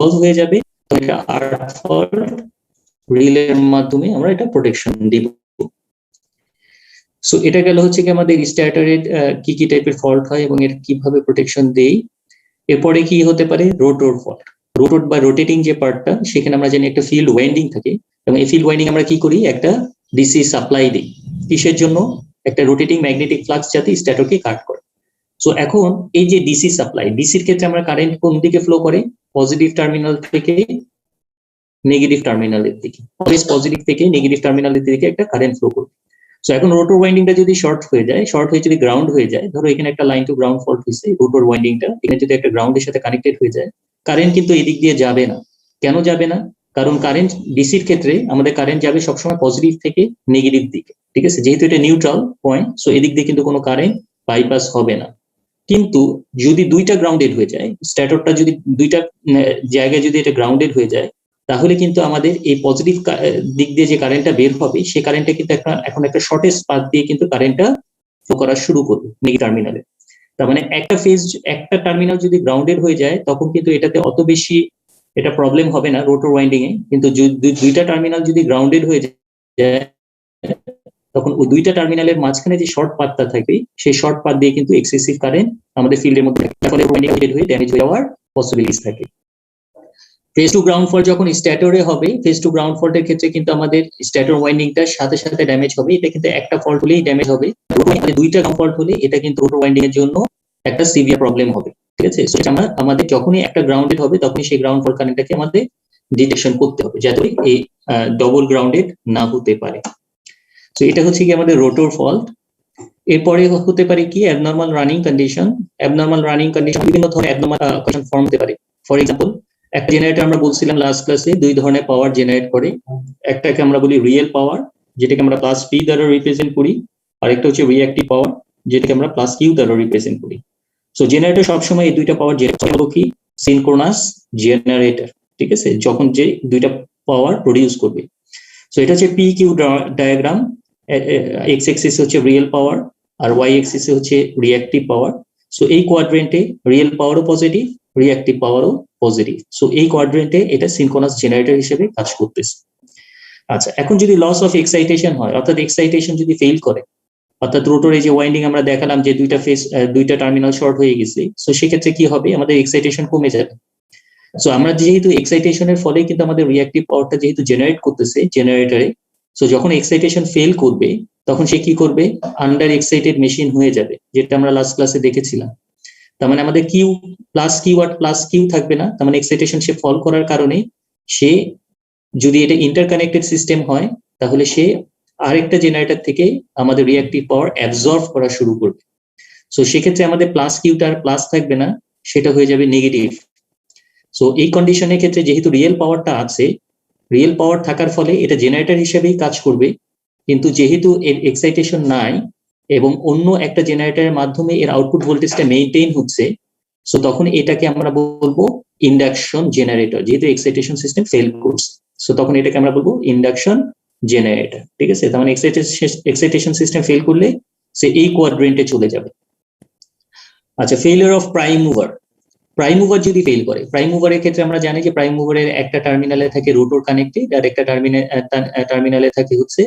Solve হয়ে যাবে, তো এটা আর্ট ফল্ট রিলের মাধ্যমে আমরা এটা প্রোটেকশন দিব। সো এটা গেল হচ্ছে কি আমাদের স্টার্টারের কি কি টাইপের ফল্ট হয় এবং এর কিভাবে প্রোটেকশন দেই। এরপরে কি হতে পারে রোটর ফল্ট। রোটর বা রোটেটিং যে পার্টটা, সেখানে আমরা জানি একটা ফিল্ড ওয়াইন্ডিং থাকে, এবং এই ফিল্ড ওয়াইন্ডিং আমরা কি করি, একটা ডিসি সাপ্লাই দিই। কিসের জন্য? একটা রোটেটিং ম্যাগনেটিক ফ্লাক্স যাতে স্ট্যাটরকে কাট করে। সো এখন এই যে ডিসি সাপ্লাই, ডিসির ক্ষেত্রে আমরা কারেন্ট কোন দিকে ফ্লো করে? পজিটিভ টার্মিনাল থেকে নেগেটিভ টার্মিনালের দিকে, পজিটিভ থেকে নেগেটিভ টার্মিনালের দিকে একটা কারেন্ট ফ্লো করবে। সো এখন রোটর ওয়াইন্ডিংটা যদি শর্ট হয়ে যায়, শর্ট হয়ে যদি গ্রাউন্ড হয়ে যায়, ধরো এখানে একটা লাইন টু গ্রাউন্ড ফল্ট হয়েছে, রোটর ওয়াইন্ডিংটা এখানে যদি একটা গ্রাউন্ডের সাথে কানেক্টেড হয়ে যায়, কারেন্ট কিন্তু এদিক দিয়ে যাবে না। কেন যাবে না? কারণ কারেন্ট ডিসির ক্ষেত্রে আমাদের কারেন্ট যাবে সবসময় পজিটিভ থেকে নেগেটিভ দিকে, ঠিক আছে, যেহেতু এটা নিউট্রাল পয়েন্ট, সো এদিক দিয়ে কিন্তু কোনো কারেন্ট বাইপাস হবে না। কিন্তু যদি দুইটা গ্রাউন্ডেড হয়ে যায়, স্ট্যাটরটা যদি দুইটা জায়গায় যদি এটা গ্রাউন্ডেড হয়ে যায়, তাহলে কিন্তু আমাদের এই পজিটিভ দিক দিয়ে যে কারেন্টটা বের হবে, সেই কারেন্টটা কিন্তু এখন একটা শর্টেজ পাথ দিয়ে কিন্তু কারেন্টটা ফ্লো করা শুরু করবে নেগেটিভ টার্মিনালে। তার মানে একটা টার্মিনাল যদি গ্রাউন্ডেড হয়ে যায়, তখন কিন্তু এটাতে অত বেশি এটা প্রবলেম হবে না রোটর ওয়াইন্ডিং এ। কিন্তু দুইটা টার্মিনাল যদি গ্রাউন্ডেড হয়ে যায়, তখন ওই দুইটা টার্মিনালের মাঝখানে যে শর্ট পাথটা থাকে, সেই শর্ট পাথ দিয়ে কিন্তু এক্সেসিভ কারেন্ট আমাদের ফিল্ডের মধ্যে হয়ে ড্যামেজ হয়ে যাওয়ার পসিবিলিটিস থাকে। ফেজ টু গ্রাউন্ড ফল্ট যখন স্ট্যাটরে হবে, ফেজ টু গ্রাউন্ড ফল্টের ক্ষেত্রে কিন্তু আমাদের স্ট্যাটর ওয়াইন্ডিংটার সাথে সাথে ড্যামেজ হবে। এটা কিন্তু একটা ফল্ট হলেই ড্যামেজ হবে, দুইটা গ্রাউন্ড ফল্ট হলে এটা কিন্তু রোটর ওয়াইন্ডিং এর জন্য একটা সিভিয়ার প্রবলেম হবে, ঠিক আছে। সো আমাদের যখনই একটা গ্রাউন্ডেড হবে, তখনই সেই গ্রাউন্ড ফল্ট কারেন্টটাকে আমাদের ডিটেকশন করতে হবে, যাতে এই ডবল গ্রাউন্ডেড না হতে পারে। সো এটা হচ্ছে কি আমাদের রোটর ফল্ট। এরপরে হতে পারে কি abnormal running condition. Abnormal running condition বিভিন্ন ধরনের অ্যাবনর্মাল কন্ডিশন ফর্ম হতে পারে। ফর এক্সাম্পল, একটা জেনারেটর আমরা বলছিলাম লাস্ট ক্লাসে দুই ধরনের পাওয়ার জেনারেট করে। একটাকে আমরা বলি রিয়েল পাওয়ার, যেটাকে আমরা প্লাস পি দ্বারা রিপ্রেজেন্ট করি, আর একটা হচ্ছে রিঅ্যাক্টিভ পাওয়ার, যেটাকে আমরা প্লাস কিউ দ্বারা রিপ্রেজেন্ট করি। সো জেনারেটর সবসময় এই দুইটা পাওয়ার জেনারেট করবো কি সিনক্রোনাস জেনারেটর, ঠিক আছে, যখন যে দুইটা পাওয়ার প্রডিউস করবে। সো এটা হচ্ছে P Q diagram. X axis হচ্ছে রিয়েল পাওয়ার, আর ওয়াই এক্সিস হচ্ছে রিঅ্যাক্টিভ পাওয়ার। সো এই কোয়াড্রেন্টে রিয়েল পাওয়ারও পজিটিভ, রিঅ্যাক্টিভ পাওয়ারও পজিটিভ। সো এই কোয়াড্রেন্টে এটা সিনক্রোনাস জেনারেটর হিসেবে কাজ করতেছে। আচ্ছা, এখন যদি লস অফ এক্সাইটেশন হয়, অর্থাৎ এক্সাইটেশন যদি ফেল করে, অর্থাৎ রোটরে যে ওয়াইন্ডিং আমরা দেখালাম যে দুইটা টার্মিনাল শর্ট হয়ে গেছে, সো সেক্ষেত্রে কি হবে, আমাদের এক্সাইটেশন কমে যাবে। সো আমরা যেহেতু এক্সাইটেশনের ফলে কিন্তু আমাদের রিঅ্যাক্টিভ পাওয়ারটা যেহেতু জেনারেট করতেছে জেনারেটরে, সো যখন এক্সাইটেশন ফেল করবে, তখন সে কি করবে, আন্ডার এক্সাইটেড মেশিন হয়ে যাবে, যেটা আমরা লাস্ট ক্লাসে দেখেছিলাম। তার মানে আমাদের Q plus Q R plus Q থাকবে না। তার মানে এক্সাইটেশন সে ফল করার কারণে সে, যদি এটা ইন্টারকানেক্টেড সিস্টেম হয়, তাহলে সে আরেকটা জেনারেটর থেকে আমাদের রিঅ্যাক্টিভ পাওয়ার অ্যাবজর্ব করা শুরু করবে। সো সেক্ষেত্রে আমাদের প্লাস কিউটা আর প্লাস থাকবে না, সেটা হয়ে যাবে নেগেটিভ। সো এই কন্ডিশনের ক্ষেত্রে যেহেতু রিয়েল পাওয়ারটা আছে, রিয়েল পাওয়ার থাকার ফলে এটা জেনারেটর হিসেবেই কাজ করবে, কিন্তু যেহেতু এর এক্সাইটেশন নাই এবং অন্য একটা জেনারেটরের মাধ্যমে এর আউটপুট ভোল্টেজটা মেইনটেইন হচ্ছে, সো তখন এটাকে আমরা বলবো ইন্ডাকশন জেনারেটর, যেহেতু এক্সাইটেশন সিস্টেম ফেল করছে। সো তখন এটাকে আমরা বলবো ইন্ডাকশন জেনারেটর, ঠিক আছে। তার মানে এক্সাইটেশন সিস্টেম ফেল করলে সে এই কোয়াড্রেন্টে চলে যাবে। আচ্ছা, failure of prime mover. Prime mover যদি ফেল করে, প্রাইম মুভারের ক্ষেত্রে আমরা জানি যে প্রাইম মুভারের একটা টার্মিনালে থাকে রোটর কানেক্টেড, আর একটা টার্মিনালে থাকে হচ্ছে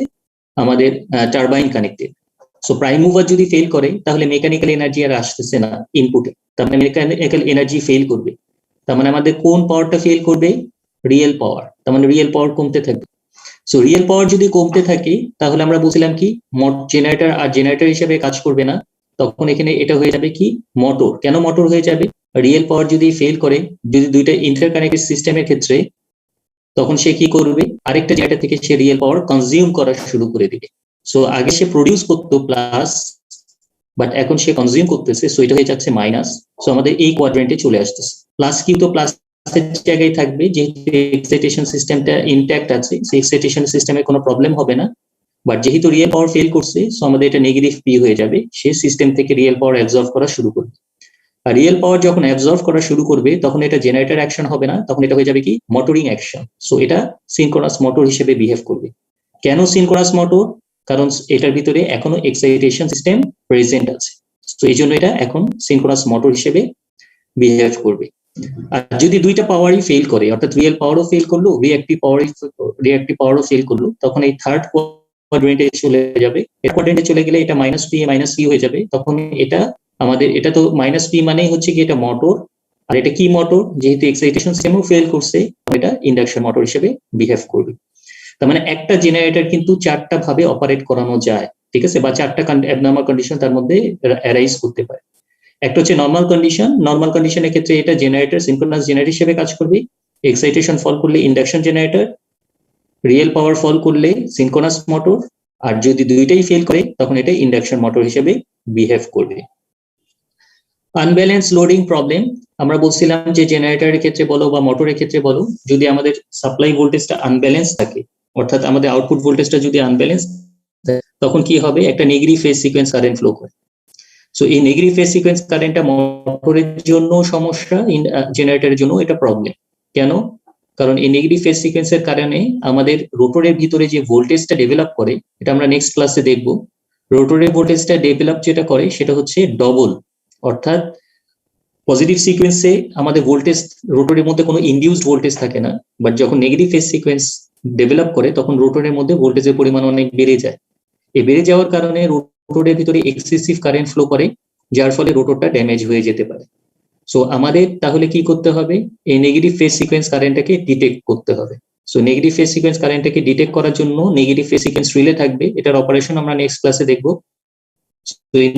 আমাদের turbine connected. So prime mover যদি ফেল করে, তাহলে মেকানিক্যাল এনার্জি আর আসতেছে না ইনপুটে, তার মানে মেকানিক্যাল এনার্জি ফেল করবে। তার মানে আমাদের কোন পাওয়ারটা ফেল করবে, রিয়েল পাওয়ার। তার মানে রিয়েল পাওয়ার কমতে থাকবে। সো রিয়েল পাওয়ার যদি কমতে থাকে, তাহলে আমরা বলছিলাম কি জেনারেটর আর জেনারেটর হিসেবে কাজ করবে না, তখন এখানে এটা হয়ে যাবে কি মোটর। কেন মোটর হয়ে যাবে? রিয়েল পাওয়ার যদি ফেল করে, যদি দুইটা ইন্টারকানেক্টেড সিস্টেমের ক্ষেত্রে, তখন সে কি করবে, আরেকটা জেনারেটর থেকে সে রিয়েল পাওয়ার কনজিউম করা শুরু করে দিবে। সো আগে সে প্রডিউস করতো প্লাস, বাট এখন সে কনজিউম করতেছে, সো এটা হয়ে যাচ্ছে মাইনাস। সো আমাদের এই কোয়াড্রেন্টে চলে আসতেছে। প্লাস কিউ তো প্লাস জায়গায় থাকবে, যেহেতু এক্সাইটেশন সিস্টেমটা ইনট্যাক্ট আছে, সেই এক্সাইটেশন সিস্টেমে কোনো প্রবলেম হবে না। বাট যেহেতু রিয়েল পাওয়ার ফেল করছে, সো আমাদের এটা নেগেটিভ পি হয়ে যাবে, সে সিস্টেম থেকে রিয়েল পাওয়ার অ্যাবজর্ব করা শুরু করবে। আর রিয়েল পাওয়ার যখন অ্যাবজর্ব করা শুরু করবে, তখন এটা জেনারেটর অ্যাকশন হবে না, তখন এটা হয়ে যাবে কি মোটরিং অ্যাকশন। সো এটা সিনক্রোনাস মোটর হিসেবে বিহেভ করবে। কেন সিনক্রোনাস মোটর? কারণ এটার ভিতরে এখনো এক্সাইটেশন সিস্টেম প্রেজেন্ট আছে, তো এই জন্য এটা এখন সিনক্রোনাস মোটর হিসেবে বিহেভ করবে। আর যদি দুইটা পাওয়ারই ফেল করে, অর্থাৎ রিয়েল পাওয়ারও ফেল করলো, রিঅ্যাক্টিভ পাওয়ারও ফেল করলো, তখন এই থার্ড কোয়াড্রেন্টে চলে যাবে। কোয়াড্রেন্টে চলে গেলে এটা মাইনাস পি মাইনাস সি হয়ে যাবে। তখন এটা আমাদের, এটা তো মাইনাস পি মানেই হচ্ছে কি এটা মোটর, আর এটা কি মোটর, যেহেতু এক্সাইটেশন সিস্টেমও ফেল করছে, এটা ইন্ডাকশন মোটর হিসেবে বিহেভ করবে। তার মানে একটা জেনারেটর কিন্তু চারটা ভাবে অপারেট করানো যায়, ঠিক আছে, বা চারটা অ্যাবনর্মাল কন্ডিশন তার মধ্যে অ্যারাইজ করতে পারে। একটা হচ্ছে নর্মাল কন্ডিশন, নর্মাল কন্ডিশনের ক্ষেত্রে এটা জেনারেটর সিনক্রোনাস জেনারেটর হিসেবে কাজ করবে, এক্সাইটেশন ফল করলে ইন্ডাকশন জেনারেটর, রিয়েল পাওয়ার ফল করলে সিনক্রোনাস মোটর, আর যদি দুইটাই ফেল করে তখন এটা ইন্ডাকশন মোটর হিসেবে বিহেভ করবে। আনব্যালেন্স লোডিং প্রবলেম, আমরা বলছিলাম যে জেনারেটরের ক্ষেত্রে বলো বা মোটরের ক্ষেত্রে বলো, যদি আমাদের সাপ্লাই ভোল্টেজটা আনব্যালেন্স থাকে, অর্থাৎ আমাদের আউটপুট ভোল্টেজটা যদি আনব্যালেন্স, তখন কি হবে, একটা negative phase sequence current flow করে। সো এই নেগেটিভ ফেজ সিকোয়েন্স কারেন্টটা মোটরের জন্য সমস্যা, জেনারেটরের জন্য এটা প্রবলেম। কেন? কারণ এই নেগেটিভ ফেজ সিকোয়েন্সের কারণে আমাদের রোটরের ভিতরে যে ভোল্টেজটা ডেভেলপ করে, এটা আমরা নেক্সট ক্লাসে দেখব, রোটরের ভোল্টেজটা ডেভেলপ যেটা করে সেটা হচ্ছে ডবল, অর্থাৎ পজিটিভ সিকোয়েন্সে আমাদের ভোল্টেজ, রোটরের মধ্যে কোনো ইনডিউসড ভোল্টেজ থাকে না, বাট যখন নেগেটিভ ফেজ সিকোয়েন্স ডেভেলপ করে তখন রোটরের মধ্যে ভোল্টেজের পরিমাণ অনেক বেড়ে যায়। এই বেড়ে যাওয়ার কারণে রোটরের ভিতরে এক্সেসিভ কারেন্ট ফ্লো করে, যার ফলে রোটরটা ড্যামেজ হয়ে যেতে পারে। সো আমাদের তাহলে কি করতে হবে, এই নেগেটিভ ফেজ সিকোয়েন্স কারেন্টটাকে ডিটেক্ট করতে হবে। সো নেগেটিভ ফেজ সিকোয়েন্স কারেন্টটাকে ডিটেক্ট করার জন্য নেগেটিভ ফেজ সিকোয়েন্স রিলে থাকবে, এটার অপারেশন আমরা নেক্সট ক্লাসে দেখবো। তো এই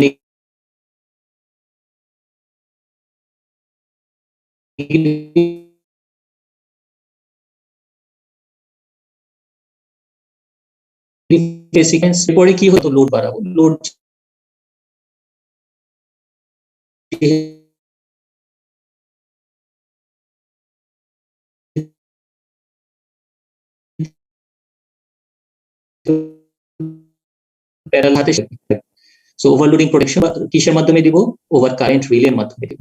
ফেজ সিকোয়েন্স পরে কি হতো, লোড বাড়াবো, লোড প্যারাল হাতে। সো ওভারলোডিং প্রোটেকশন কিসের মাধ্যমে দিব, ওভার কারেন্ট রিলের মাধ্যমে দিব।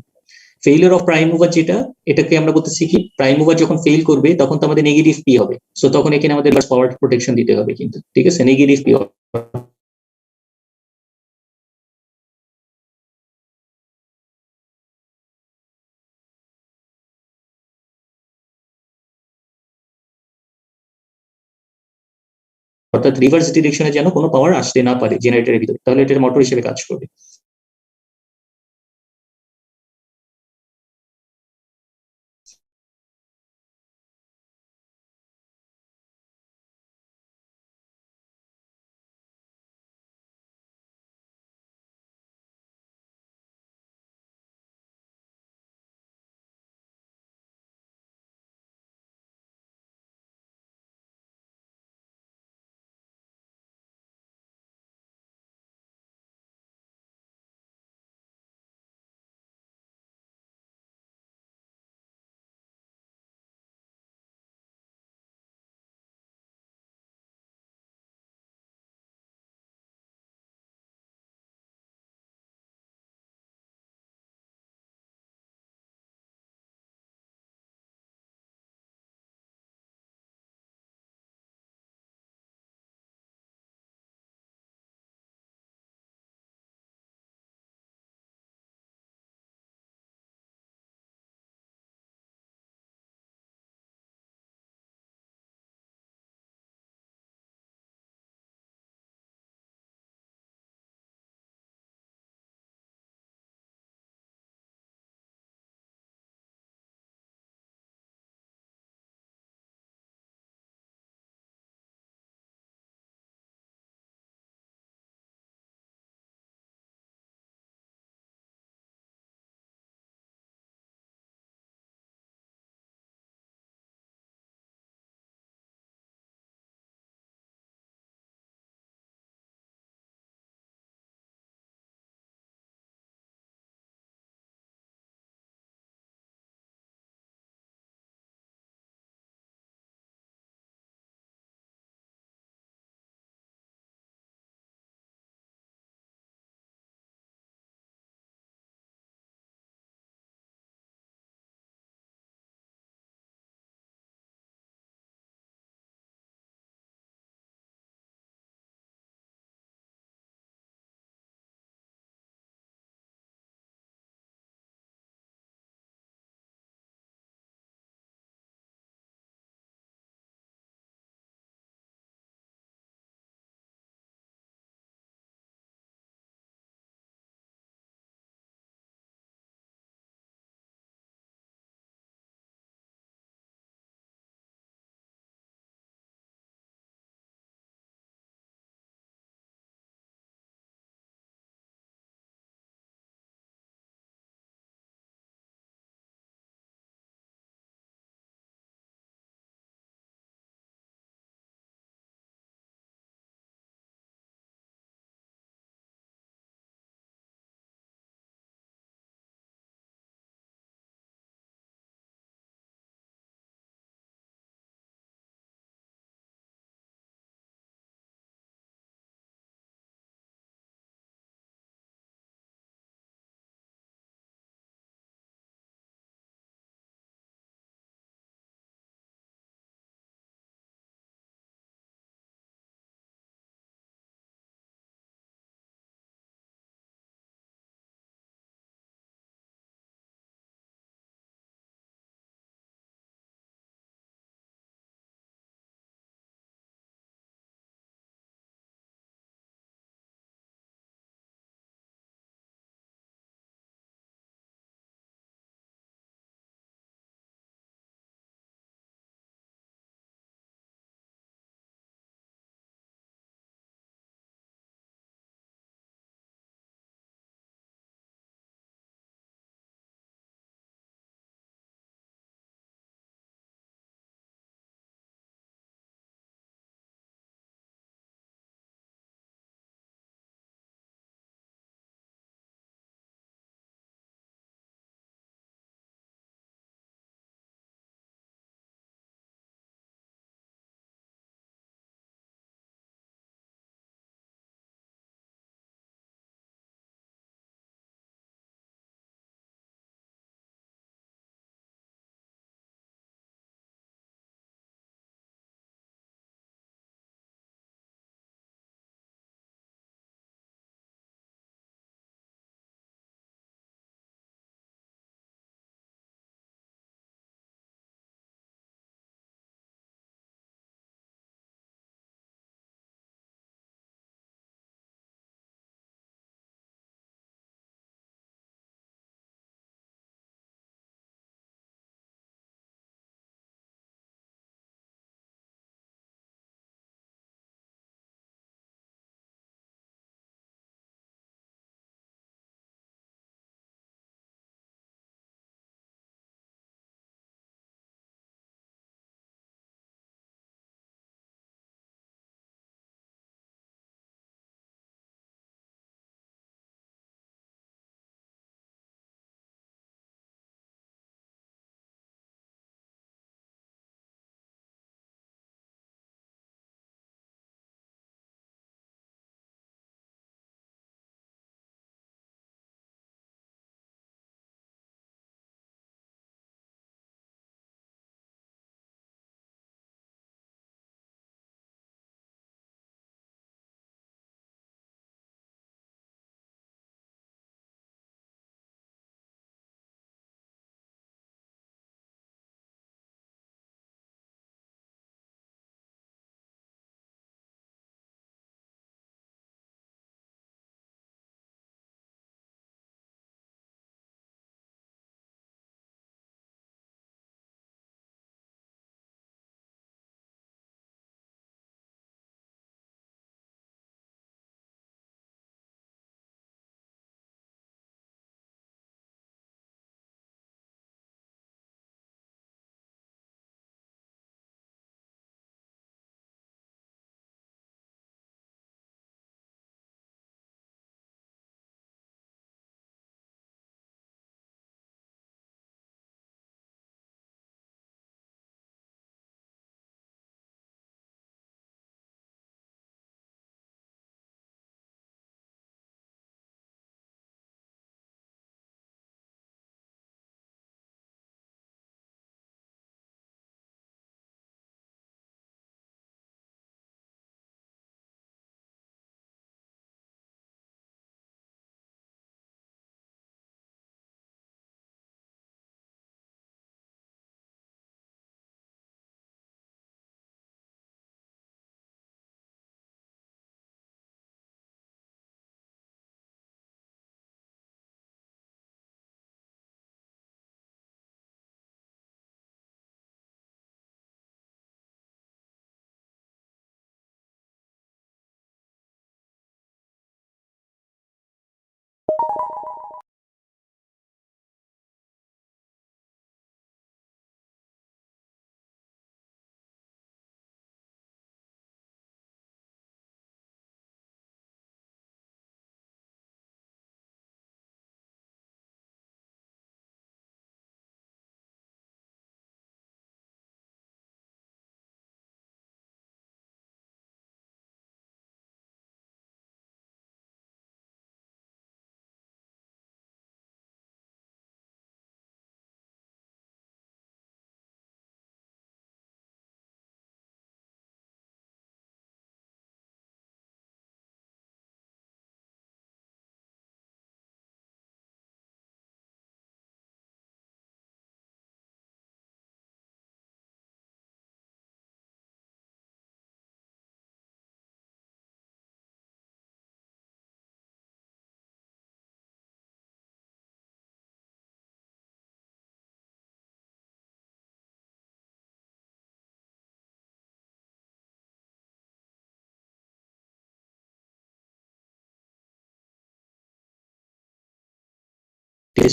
ফেইলিওর অফ প্রাইম মুভার যেটা, এটাকে আমরা বলতেছি কি, প্রাইম মুভার যখন ফেল করবে তখন তো আমাদের নেগেটিভ পি হবে। সো তখন এখানে আমাদের পাওয়ার প্রোটেকশন দিতে হবে কিন্তু, ঠিক আছে, নেগেটিভ পি অর্থাৎ রিভার্স ডিরেকশনে যেন কোনো পাওয়ার আসতে না পারে জেনারেটরের ভিতরে, তাহলে এটা মোটর হিসেবে কাজ করবে।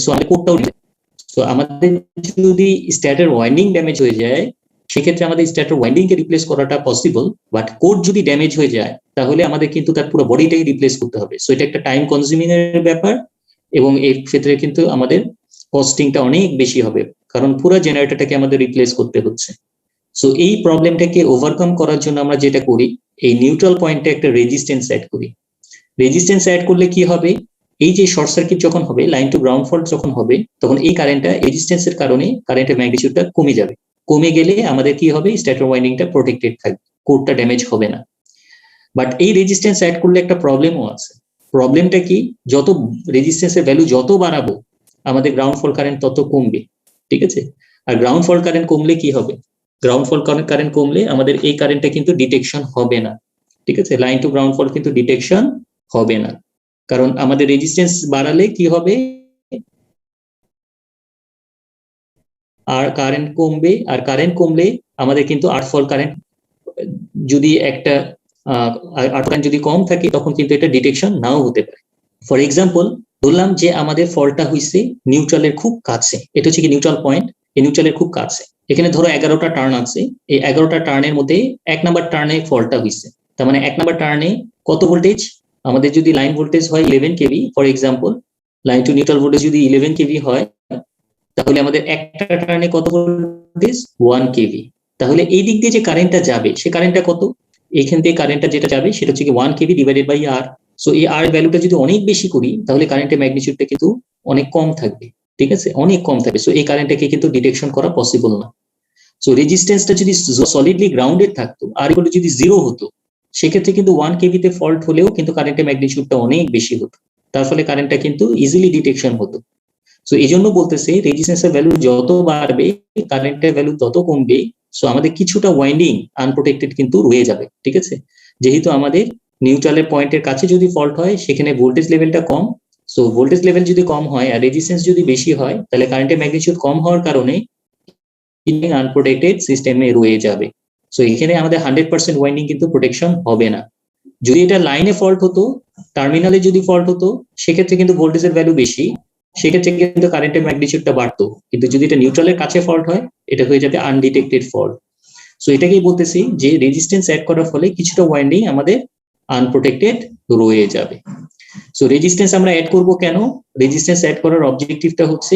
সো আমাদের কোডটাও, সো আমাদের যদি স্ট্যাটার ওয়াইন্ডিং ড্যামেজ হয়ে যায় সেক্ষেত্রে আমাদের স্ট্যাটার ওয়াইন্ডিং কে রিপ্লেস করাটা পসিবল, বাট কোড যদি ড্যামেজ হয়ে যায় তাহলে আমাদের কিন্তু তার পুরো বডিটাই রিপ্লেস করতে হবে। সো এটা একটা টাইম কনজিউমিং এর ব্যাপার এবং এর ক্ষেত্রে কিন্তু আমাদের কস্টিংটা অনেক বেশি হবে, কারণ পুরো জেনারেটরটাকে আমাদের রিপ্লেস করতে হচ্ছে। সো এই প্রবলেমটাকে ওভারকাম করার জন্য আমরা যেটা করি, এই নিউট্রাল পয়েন্টে একটা রেজিস্ট্যান্স অ্যাড করি। রেজিস্ট্যান্স অ্যাড করলে কি হবে, এই যে শর্ট সার্কিট যখন হবে, লাইন টু গ্রাউন্ড ফল্ট যখন হবে, তখন এই কারেন্টটা রেজিস্ট্যান্সের কারণে কারেন্টের ম্যাগনিটিউডটা কমে যাবে। কমে গেলে আমাদের কি হবে, স্ট্যাটার ওয়াইন্ডিংটা প্রোটেক্টেড থাকবে, কোডটা ড্যামেজ হবে না। বাট এই রেজিস্ট্যান্স অ্যাড করলে একটা প্রবলেমও আছে। প্রবলেমটা কি, যত রেজিস্ট্যান্সের ভ্যালু যত বাড়াবো আমাদের গ্রাউন্ড ফল কারেন্ট তত কমবে, ঠিক আছে? আর গ্রাউন্ড ফল কারেন্ট কমলে কি হবে, গ্রাউন্ড ফল কারেন্ট কমলে আমাদের এই কারেন্টটা কিন্তু ডিটেকশন হবে না, ঠিক আছে? লাইন টু গ্রাউন্ড ফল কিন্তু ডিটেকশন হবে না, কারণ আমাদের রেজিস্ট্যান্স বাড়ালে কি হবে, আর কারেন্ট কমবে, আর কারেন্ট কমলে আমাদের কিন্তু আর্ট ফল কারেন্ট যদি একটা আর্ট কারেন্ট যদি কম থাকে তখন কিন্তু এটা ডিটেকশন নাও হতে পারে। ফর এক্সাম্পল, বললাম যে আমাদের ফলটা হয়েছে নিউট্রালের খুব কাছে, এটা হচ্ছে কি নিউট্রাল পয়েন্ট, এই নিউট্রালের খুব কাছে। এখানে ধরো 11টা টার্ন আছে, এই 11টা টার্নের মধ্যে 1 নাম্বার টার্নে ফলটা হয়েছে, তার মানে 1 নাম্বার টার্নে কত ভোল্টেজ, আমাদের যদি লাইন ভোল্টেজ হয় 11 KV, for example line to neutral voltage যদি 11 কেভি হয়, তাহলে আমাদের একটা টার্নে কত ভোল্টেজ, 1 কেভি। তাহলে এই দিক দিয়ে যে কারেন্টটা যাবে সে কারেন্টটা কত, এইখান থেকে কারেন্টটা যেটা যাবে সেটা হচ্ছে কি 1 KV divided by R. So এই আর ভ্যালুটা যদি অনেক বেশি করি তাহলে কারেন্টের ম্যাগনিটিউডটা কিন্তু অনেক কম থাকবে, ঠিক আছে, অনেক কম থাকবে। সো এই কারেন্টটাকে কিন্তু ডিটেকশন করা পসিবল না। সো রেজিস্ট্যান্সটা যদি সলিডলি গ্রাউন্ডেড থাকতো, আর এগুলো যদি 0 হতো, সেক্ষেত্রে কিন্তু 1 কেভিতে ফল্ট হলেও কিন্তু কারেন্টের ম্যাগনিটিউডটা অনেক বেশি হতো, তার ফলে কারেন্টটা কিন্তু ইজিলি ডিটেকশন হতো। সো এই জন্য বলতেছে রেজিস্ট্যান্সের ভ্যালু যত বাড়বে কারেন্টের ভ্যালু তত কমবে। সো আমাদের কিছুটা ওয়াইন্ডিং আনপ্রোটেক্টেড কিন্তু রয়ে যাবে, ঠিক আছে? যেহেতু আমাদের নিউট্রালের পয়েন্টের কাছে যদি ফল্ট হয় সেখানে ভোল্টেজ লেভেলটা কম, সো ভোল্টেজ লেভেল যদি কম হয় আর রেজিস্ট্যান্স যদি বেশি হয় তাহলে কারেন্টের ম্যাগনিটিউড কম হওয়ার কারণে আনপ্রোটেক্টেড সিস্টেমে রয়ে যাবে। সো এখানে আমাদের 100% ওয়াইন্ডিং কিন্তু প্রোটেকশন হবে না। যদি এটা লাইনে ফল্ট হতো, টার্মিনালে যদি ফল্ট হতো, সেক্ষেত্রে কিন্তু ভোল্টেজের ভ্যালু বেশি, সেক্ষেত্রে কিন্তু কারেন্টের ম্যাগনিটিউডটা বাড়তো। কিন্তু যদি এটা নিউট্রালের কাছে ফল্ট হয়, এটা হয়ে যাবে আনডিটেক্টেড ফল্ট। সো এটাকেই বলতেছি যে রেজিস্ট্যান্স অ্যাড করার ফলে কিছুটা ওয়াইন্ডিং আমাদের আনপ্রোটেক্টেড রয়ে যাবে। সো রেজিস্ট্যান্স আমরা অ্যাড করব কেন, রেজিস্ট্যান্স অ্যাড করার অবজেক্টিভটা হচ্ছে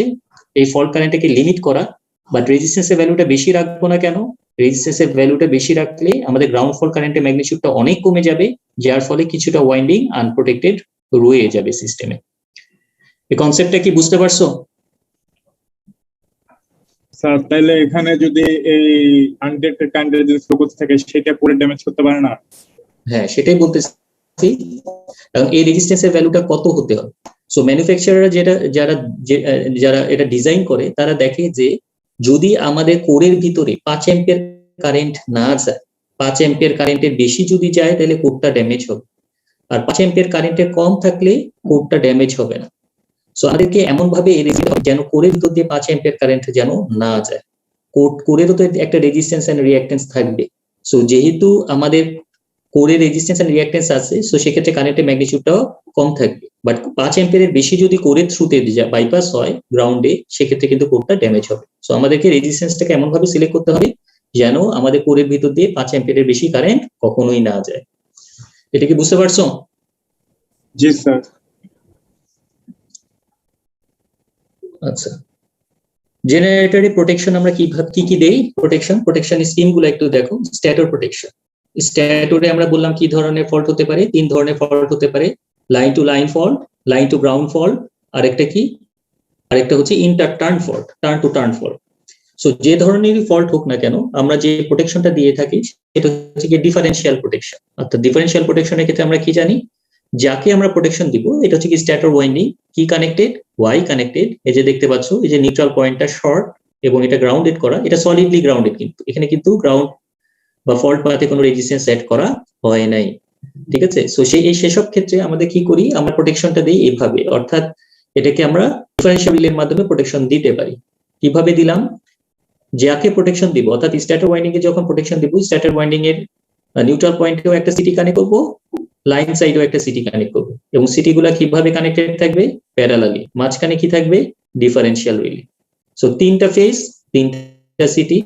এই ফল্ট কারেন্টটাকে লিমিট করা। বাট রেজিস্ট্যান্সের ভ্যালুটা বেশি রাখবো না কেন, রেজিস্ট্যান্সের ভ্যালুটা বেশি রাখলে আমাদের গ্রাউন্ড ফল কারেন্টের ম্যাগনিটিউডটা অনেক কমে যাবে, যার ফলে কিছুটা ওয়াইন্ডিং আনপ্রোটেক্টেড রয়ে যাবে সিস্টেমে। এই কনসেপ্টটা কি বুঝতে পারছো? স্যার তাহলে এখানে যদি এই আনডিটেক্টেড কারেন্টের যদি ফ্লো করতে থাকে সেটা পুরো ড্যামেজ করতে পারে না? হ্যাঁ, সেটাই বলতেছি। কারণ এই রেজিস্ট্যান্সের ভ্যালুটা কত হতে হবে। সো ম্যানুফ্যাকচারাররা যারা এটা ডিজাইন করে তারা দেখে যে যদি আমাদের কোরের ভিতরে 5 অ্যাম্পিয়ার কারেন্ট না যায়, 5 অ্যাম্পিয়ার কারেন্টের বেশি যদি যায় তাহলে কোরটা ড্যামেজ হবে, আর 5 অ্যাম্পিয়ার কারেন্টের কম থাকলে কোরটা ড্যামেজ হবে না। সো আমাদেরকে এমন ভাবে যেন কোরের ভিতর দিয়ে 5 অ্যাম্পিয়ার কারেন্ট যেন না যায়। কোরেরও তো একটা রেজিস্ট্যান্স এন্ড রিঅ্যাক্ট্যান্স থাকবে। সো যেহেতু আমাদের কোরে রেজিস্ট্যান্স এন্ড রিঅ্যাক্ট্যান্স আছে, সো সেক্ষেত্রে কারেন্টের ম্যাগনিটিউডটাও কম থাকবে। বাট 5 অ্যাম্পিয়ারের বেশি যদি কোরের থ্রুতে বাইপাস হয় গ্রাউন্ডে, সেক্ষেত্রে কিন্তু কোরটা ড্যামেজ হবে। সো আমাদেরকে রেজিস্ট্যান্সটাকে এমন ভাবে সিলেক্ট করতে হবে যেন আমাদের কোরের ভিতর দিয়ে 5 অ্যাম্পিয়ারের বেশি কারেন্ট কখনোই না যায়। এটা কি বুঝতে পারছো? জি স্যার। আচ্ছা, জেনারেটরে প্রোটেকশন আমরা কি কি দেই, প্রোটেকশন স্কিম গুলো একটু দেখো। স্ট্যাটর প্রোটেকশন, স্ট্যাটরে আমরা বললাম কি ধরনের ফল্ট হতে পারে, 3 ধরনের ফল্ট হতে পারে। Line to line fault, line to ground fault, আরেকটা হচ্ছে inter turn fault, turn to turn fault. So যে ধরনেরই ফল্ট হোক না কেন আমরা যে প্রোটেকশনটা দিয়ে থাকি সেটা হচ্ছে কি ডিফারেন্সিয়াল প্রোটেকশন। অর্থাৎ ডিফারেন্সিয়াল প্রোটেকশনের ক্ষেত্রে আমরা কি জানি, যাকে আমরা প্রোটেকশন দিব এটা হচ্ছে কি স্ট্যাটর ওয়াইন্ডিং, কি কানেক্টেড, ওয়াই কানেক্টেড। এই যে দেখতে পাচ্ছ এই যে নিউট্রাল পয়েন্টটা শর্ট এবং এটা গ্রাউন্ডেড করা, এটা সলিডলি গ্রাউন্ডেড, কিন্তু এখানে কিন্তু গ্রাউন্ড বা ফল্ট পাথে কোনো রেজিস্ট্যান্স সেট করা হয় নাই, ঠিক আছে? সো সেসব ক্ষেত্রে আমাদের কি করি, আমরা প্রোটেকশনটা দিই এইভাবে, অর্থাৎ এটাকে আমরা ডিফারেন্সিয়াল রিলের মাধ্যমে প্রোটেকশন দিতে পারি। কিভাবে দিলাম, যাকে প্রোটেকশন দিব, অর্থাৎ স্ট্যাটর ওয়াইন্ডিং এ যখন প্রোটেকশন দিব, স্ট্যাটর ওয়াইন্ডিং এর নিউট্রাল পয়েন্টেও একটা সিটি কানেক্ট করবো, লাইন সাইডেও একটা সিটি কানেক্ট করবো, এবং সিটি গুলা কিভাবে কানেক্টেড থাকবে, প্যারালালি। মাঝখানে কি থাকবে, ডিফারেন্সিয়াল রিলে। সো 3টা ফেজ, 3টা সিটি,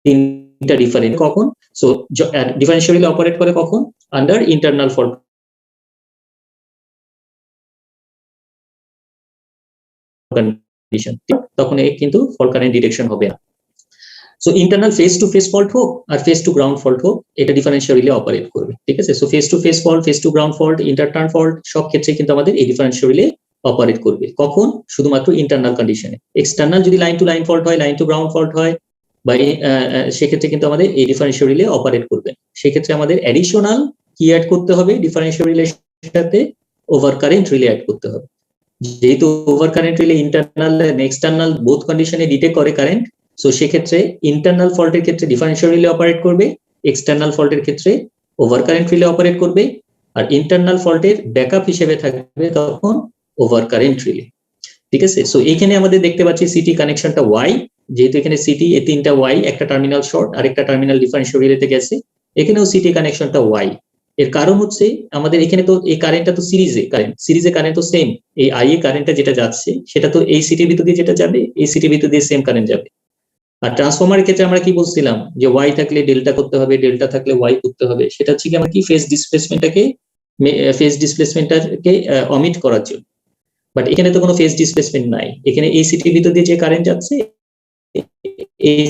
তিনটা ডিফারেন্ট কখন? সো ডিফারেন্সিয়াল রিলে অপারেট করে কখন? আন্ডার ইন্টারনাল ফল্ট কন্ডিশন, তখন কিন্তু ফল্ট কারেন্ট ডিটেকশন হবে না। So internal phase to phase fault হোক আর ফেস টু গ্রাউন্ড ফল্ট হোক, এটা ডিফারেন্সিয়াল রিলে অপারেট করবে, ঠিক আছে? So phase to phase fault, phase to ground fault, interturn fault, সব ক্ষেত্রে কিন্তু আমাদের এই ডিফারেন্সিয়াল রিলে অপারেট করবে। কখন? শুধুমাত্র ইন্টারনাল কন্ডিশনে। এক্সটার্নাল যদি লাইন টু লাইন ফল্ট হয়, লাইন টু গ্রাউন্ড ফল্ট হয়, বা সেক্ষেত্রে কিন্তু আমাদের এই ডিফারেন্সিয়াল রিলে অপারেট করবে। সেক্ষেত্রে আমাদের অ্যাডিশনাল কি অ্যাড করতে হবে ডিফারেন্সিয়াল রিলের সাথে? ওভার কারেন্ট রিলে অ্যাড করতে হবে। যেহেতু over current relay internal and external both কন্ডিশনে ডিটেক্ট করে কারেন্ট, সো সেক্ষেত্রে ইন্টারনাল ফল্টের ক্ষেত্রে ডিফারেন্সিয়াল রিলে অপারেট করবে, এক্সটার্নাল ফল্টের ক্ষেত্রে ওভার কারেন্ট রিলে অপারেট করবে, আর ইন্টারনাল ফল্টের ব্যাকআপ হিসেবে থাকবে তখন ওভার কারেন্ট রিলে, ঠিক আছে? সো এখানে আমাদের দেখতে পাচ্ছি সিটি কানেকশনটা ওয়াই, যেহেতু এখানে সিটি এই তিনটা ওয়াই, একটা টার্মিনাল শর্ট আর একটা টার্মিনাল ডিফারেন্সিয়াল রিলেতে গেছে, এখানেও সিটি কানেকশনটা ওয়াই। এর কারণ হচ্ছে আমাদের এখানে তো এই কারেন্টটা তো সিরিজে কারেন্ট তো সেম, এই আই এ কারেন্টটা যেটা যাচ্ছে সেটা তো এই সিটির ভিতর দিয়ে যেটা যাবে, এই সিটির ভিতর দিয়ে সেম কারেন্ট যাবে। আর ট্রান্সফরমারের ক্ষেত্রে আমরা কি বলছিলাম যে ওয়াই থাকলে ডেল্টা করতে হবে, ডেল্টা থাকলে ওয়াই করতে হবে, সেটা হচ্ছে কি আমরা কি ফেজ ডিসপ্লেসমেন্টটাকে অমিট করার জন্য। বাট এখানে তো কোনো ফেজ ডিসপ্লেসমেন্ট নাই, এখানে এই সিটির ভিতর দিয়ে যে কারেন্ট যাচ্ছে এই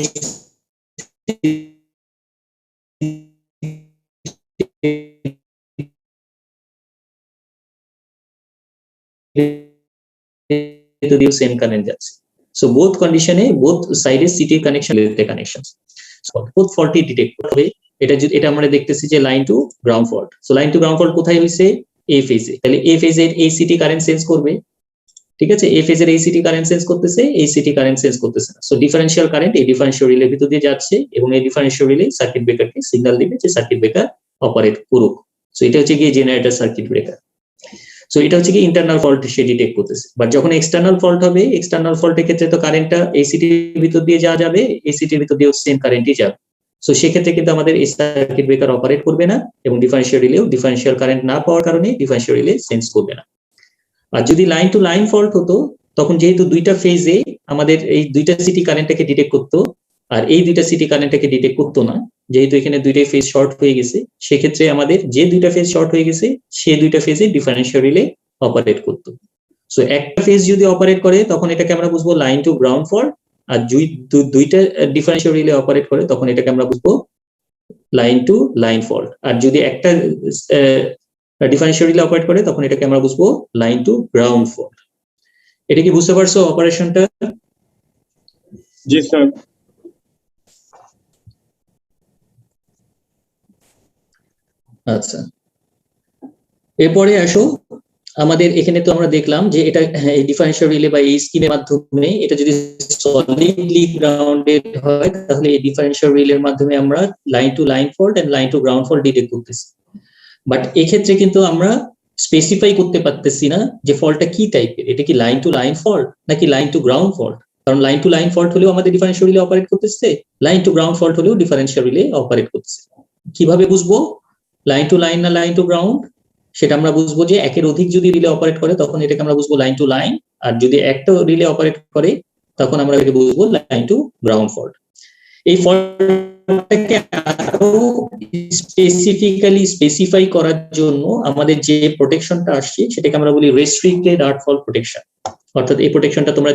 সেম কারেন্ট যাচ্ছে। সো বোথ কন্ডিশনে বোথ সাইডে সিটি কানেকশন বোথ ফল্টই ডিটেক্ট করবে। এটা আমরা দেখতেছি যে line to ground fault. So line to ground fault কোথায় হয়েছে? এ ফেজে। তাহলে এ ফেজের এই সিটি কারেন্ট সেন্স করবে, ঠিক আছে? এ ফেজের এই সিটি কারেন্ট সেন্স করতেছে, এই সিটি কারেন্ট সেন্স করতেছে না। সো ডিফারেন্সিয়াল কারেন্ট এই ডিফারেন্সিয়াল রিলের ভিতর দিয়ে যাচ্ছে এবং এই ডিফারেন্সিয়াল রিলে সার্কিট ব্রেকারকে সিগন্যাল দিবে যে সার্কিট ব্রেকার অপারেট করুক। সো এটা হচ্ছে গিয়ে জেনারেটর সার্কিট ব্রেকার। সো এটা হচ্ছে কি ইন্টারনাল ফল্ট সে ডিটেক্ট করতেছে। বাট যখন এক্সটার্নাল ফল্ট হবে, এক্সটার্নাল ফল্টের ক্ষেত্রে তো কারেন্টটা এই সিটির ভিতর দিয়ে যাওয়া যাবে, এই সিটির ভিতর দিয়েও সেম কারেন্টই যাবে। সো সেক্ষেত্রে কিন্তু আমাদের এই সার্কিট ব্রেকার অপারেট করবে না এবং ডিফারেন্সিয়াল রিলেও ডিফারেন্সিয়াল কারেন্ট না পাওয়ার কারণে ডিফারেন্সিয়াল রিলে সেন্স করবে না। আর যদি লাইন টু লাইন ফল্ট হতো, তখন যেহেতু দুইটা ফেজে আমাদের এই দুইটা সিটি কারেন্টটাকে ডিটেক্ট করতো আর এই দুইটা সিটি কারেন্টটাকে ডিটেক্ট করতো না, যেহেতু এখানে দুইটাই ফেজ শর্ট হয়ে গেছে, সেক্ষেত্রে আমাদের যে দুইটা ফেজ শর্ট হয়ে গেছে সেই দুইটা ফেজে ডিফারেন্সিয়াল রিলে অপারেট করতো। সো একটা ফেজ যদি অপারেট করে তখন এটাকে আমরা বুঝবো লাইন টু গ্রাউন্ড ফল্ট, আর দুইটা ডিফারেন্সিয়াল রিলে অপারেট করে তখন এটাকে আমরা বুঝবো লাইন টু লাইন ফল্ট। আর যদি একটা ডিফারেন্সিয়াল রিলে অপারেট করে তখন এটাকে আমরা বুঝবো লাইন টু গ্রাউন্ড ফল্ট। এটা কি বুঝতে পারছো অপারেশনটা? জি স্যার। আচ্ছা, এরপরে আসো আমাদের এখানে তো আমরা দেখলাম যে এটা এই ডিফারেন্সিয়াল রিলে বা এই স্কিমের মাধ্যমে এটা যদি সলিডলি গ্রাউন্ডেড হয় তাহলে এই ডিফারেন্সিয়াল রিলের মাধ্যমে আমরা line to line fault and line to ground fault detect করতেছি। বাট এক্ষেত্রে কিন্তু আমরা স্পেসিফাই করতে পারতেছি না যে ফল্টটা কি টাইপের, এটা কি লাইন টু লাইন ফল্ট নাকি লাইন টু গ্রাউন্ড ফল্ট। কারণ লাইন টু লাইন ফল্ট হলেও আমাদের ডিফারেন্সিয়াল রিলে অপারেট করতেছে, লাইন টু গ্রাউন্ড ফল্ট হলেও ডিফারেন্সিয়াল রিলে অপারেট করতেছে। কিভাবে বুঝবো লাইন টু লাইন না লাইন টু গ্রাউন্ড? সেটা আমরা বুঝবো যে একের অধিক যদি রিলে অপারেট করে তখন এটাকে আমরা বুঝবো লাইন টু লাইন, আর যদি একটা রিলে অপারেট করে তখন আমরা এটাকে বুঝবো লাইন টু গ্রাউন্ড ফল্ট। এই ফল্টটাকে আরো স্পেসিফিক্যালি স্পেসিফাই করার জন্য আমাদের যে প্রোটেকশনটা আসছে সেটাকে আমরা বলি রেস্ট্রিক্টেড আর্ট ফল্ট প্রোটেকশন। অর্থাৎ এই প্রোটেকশনটা তোমরা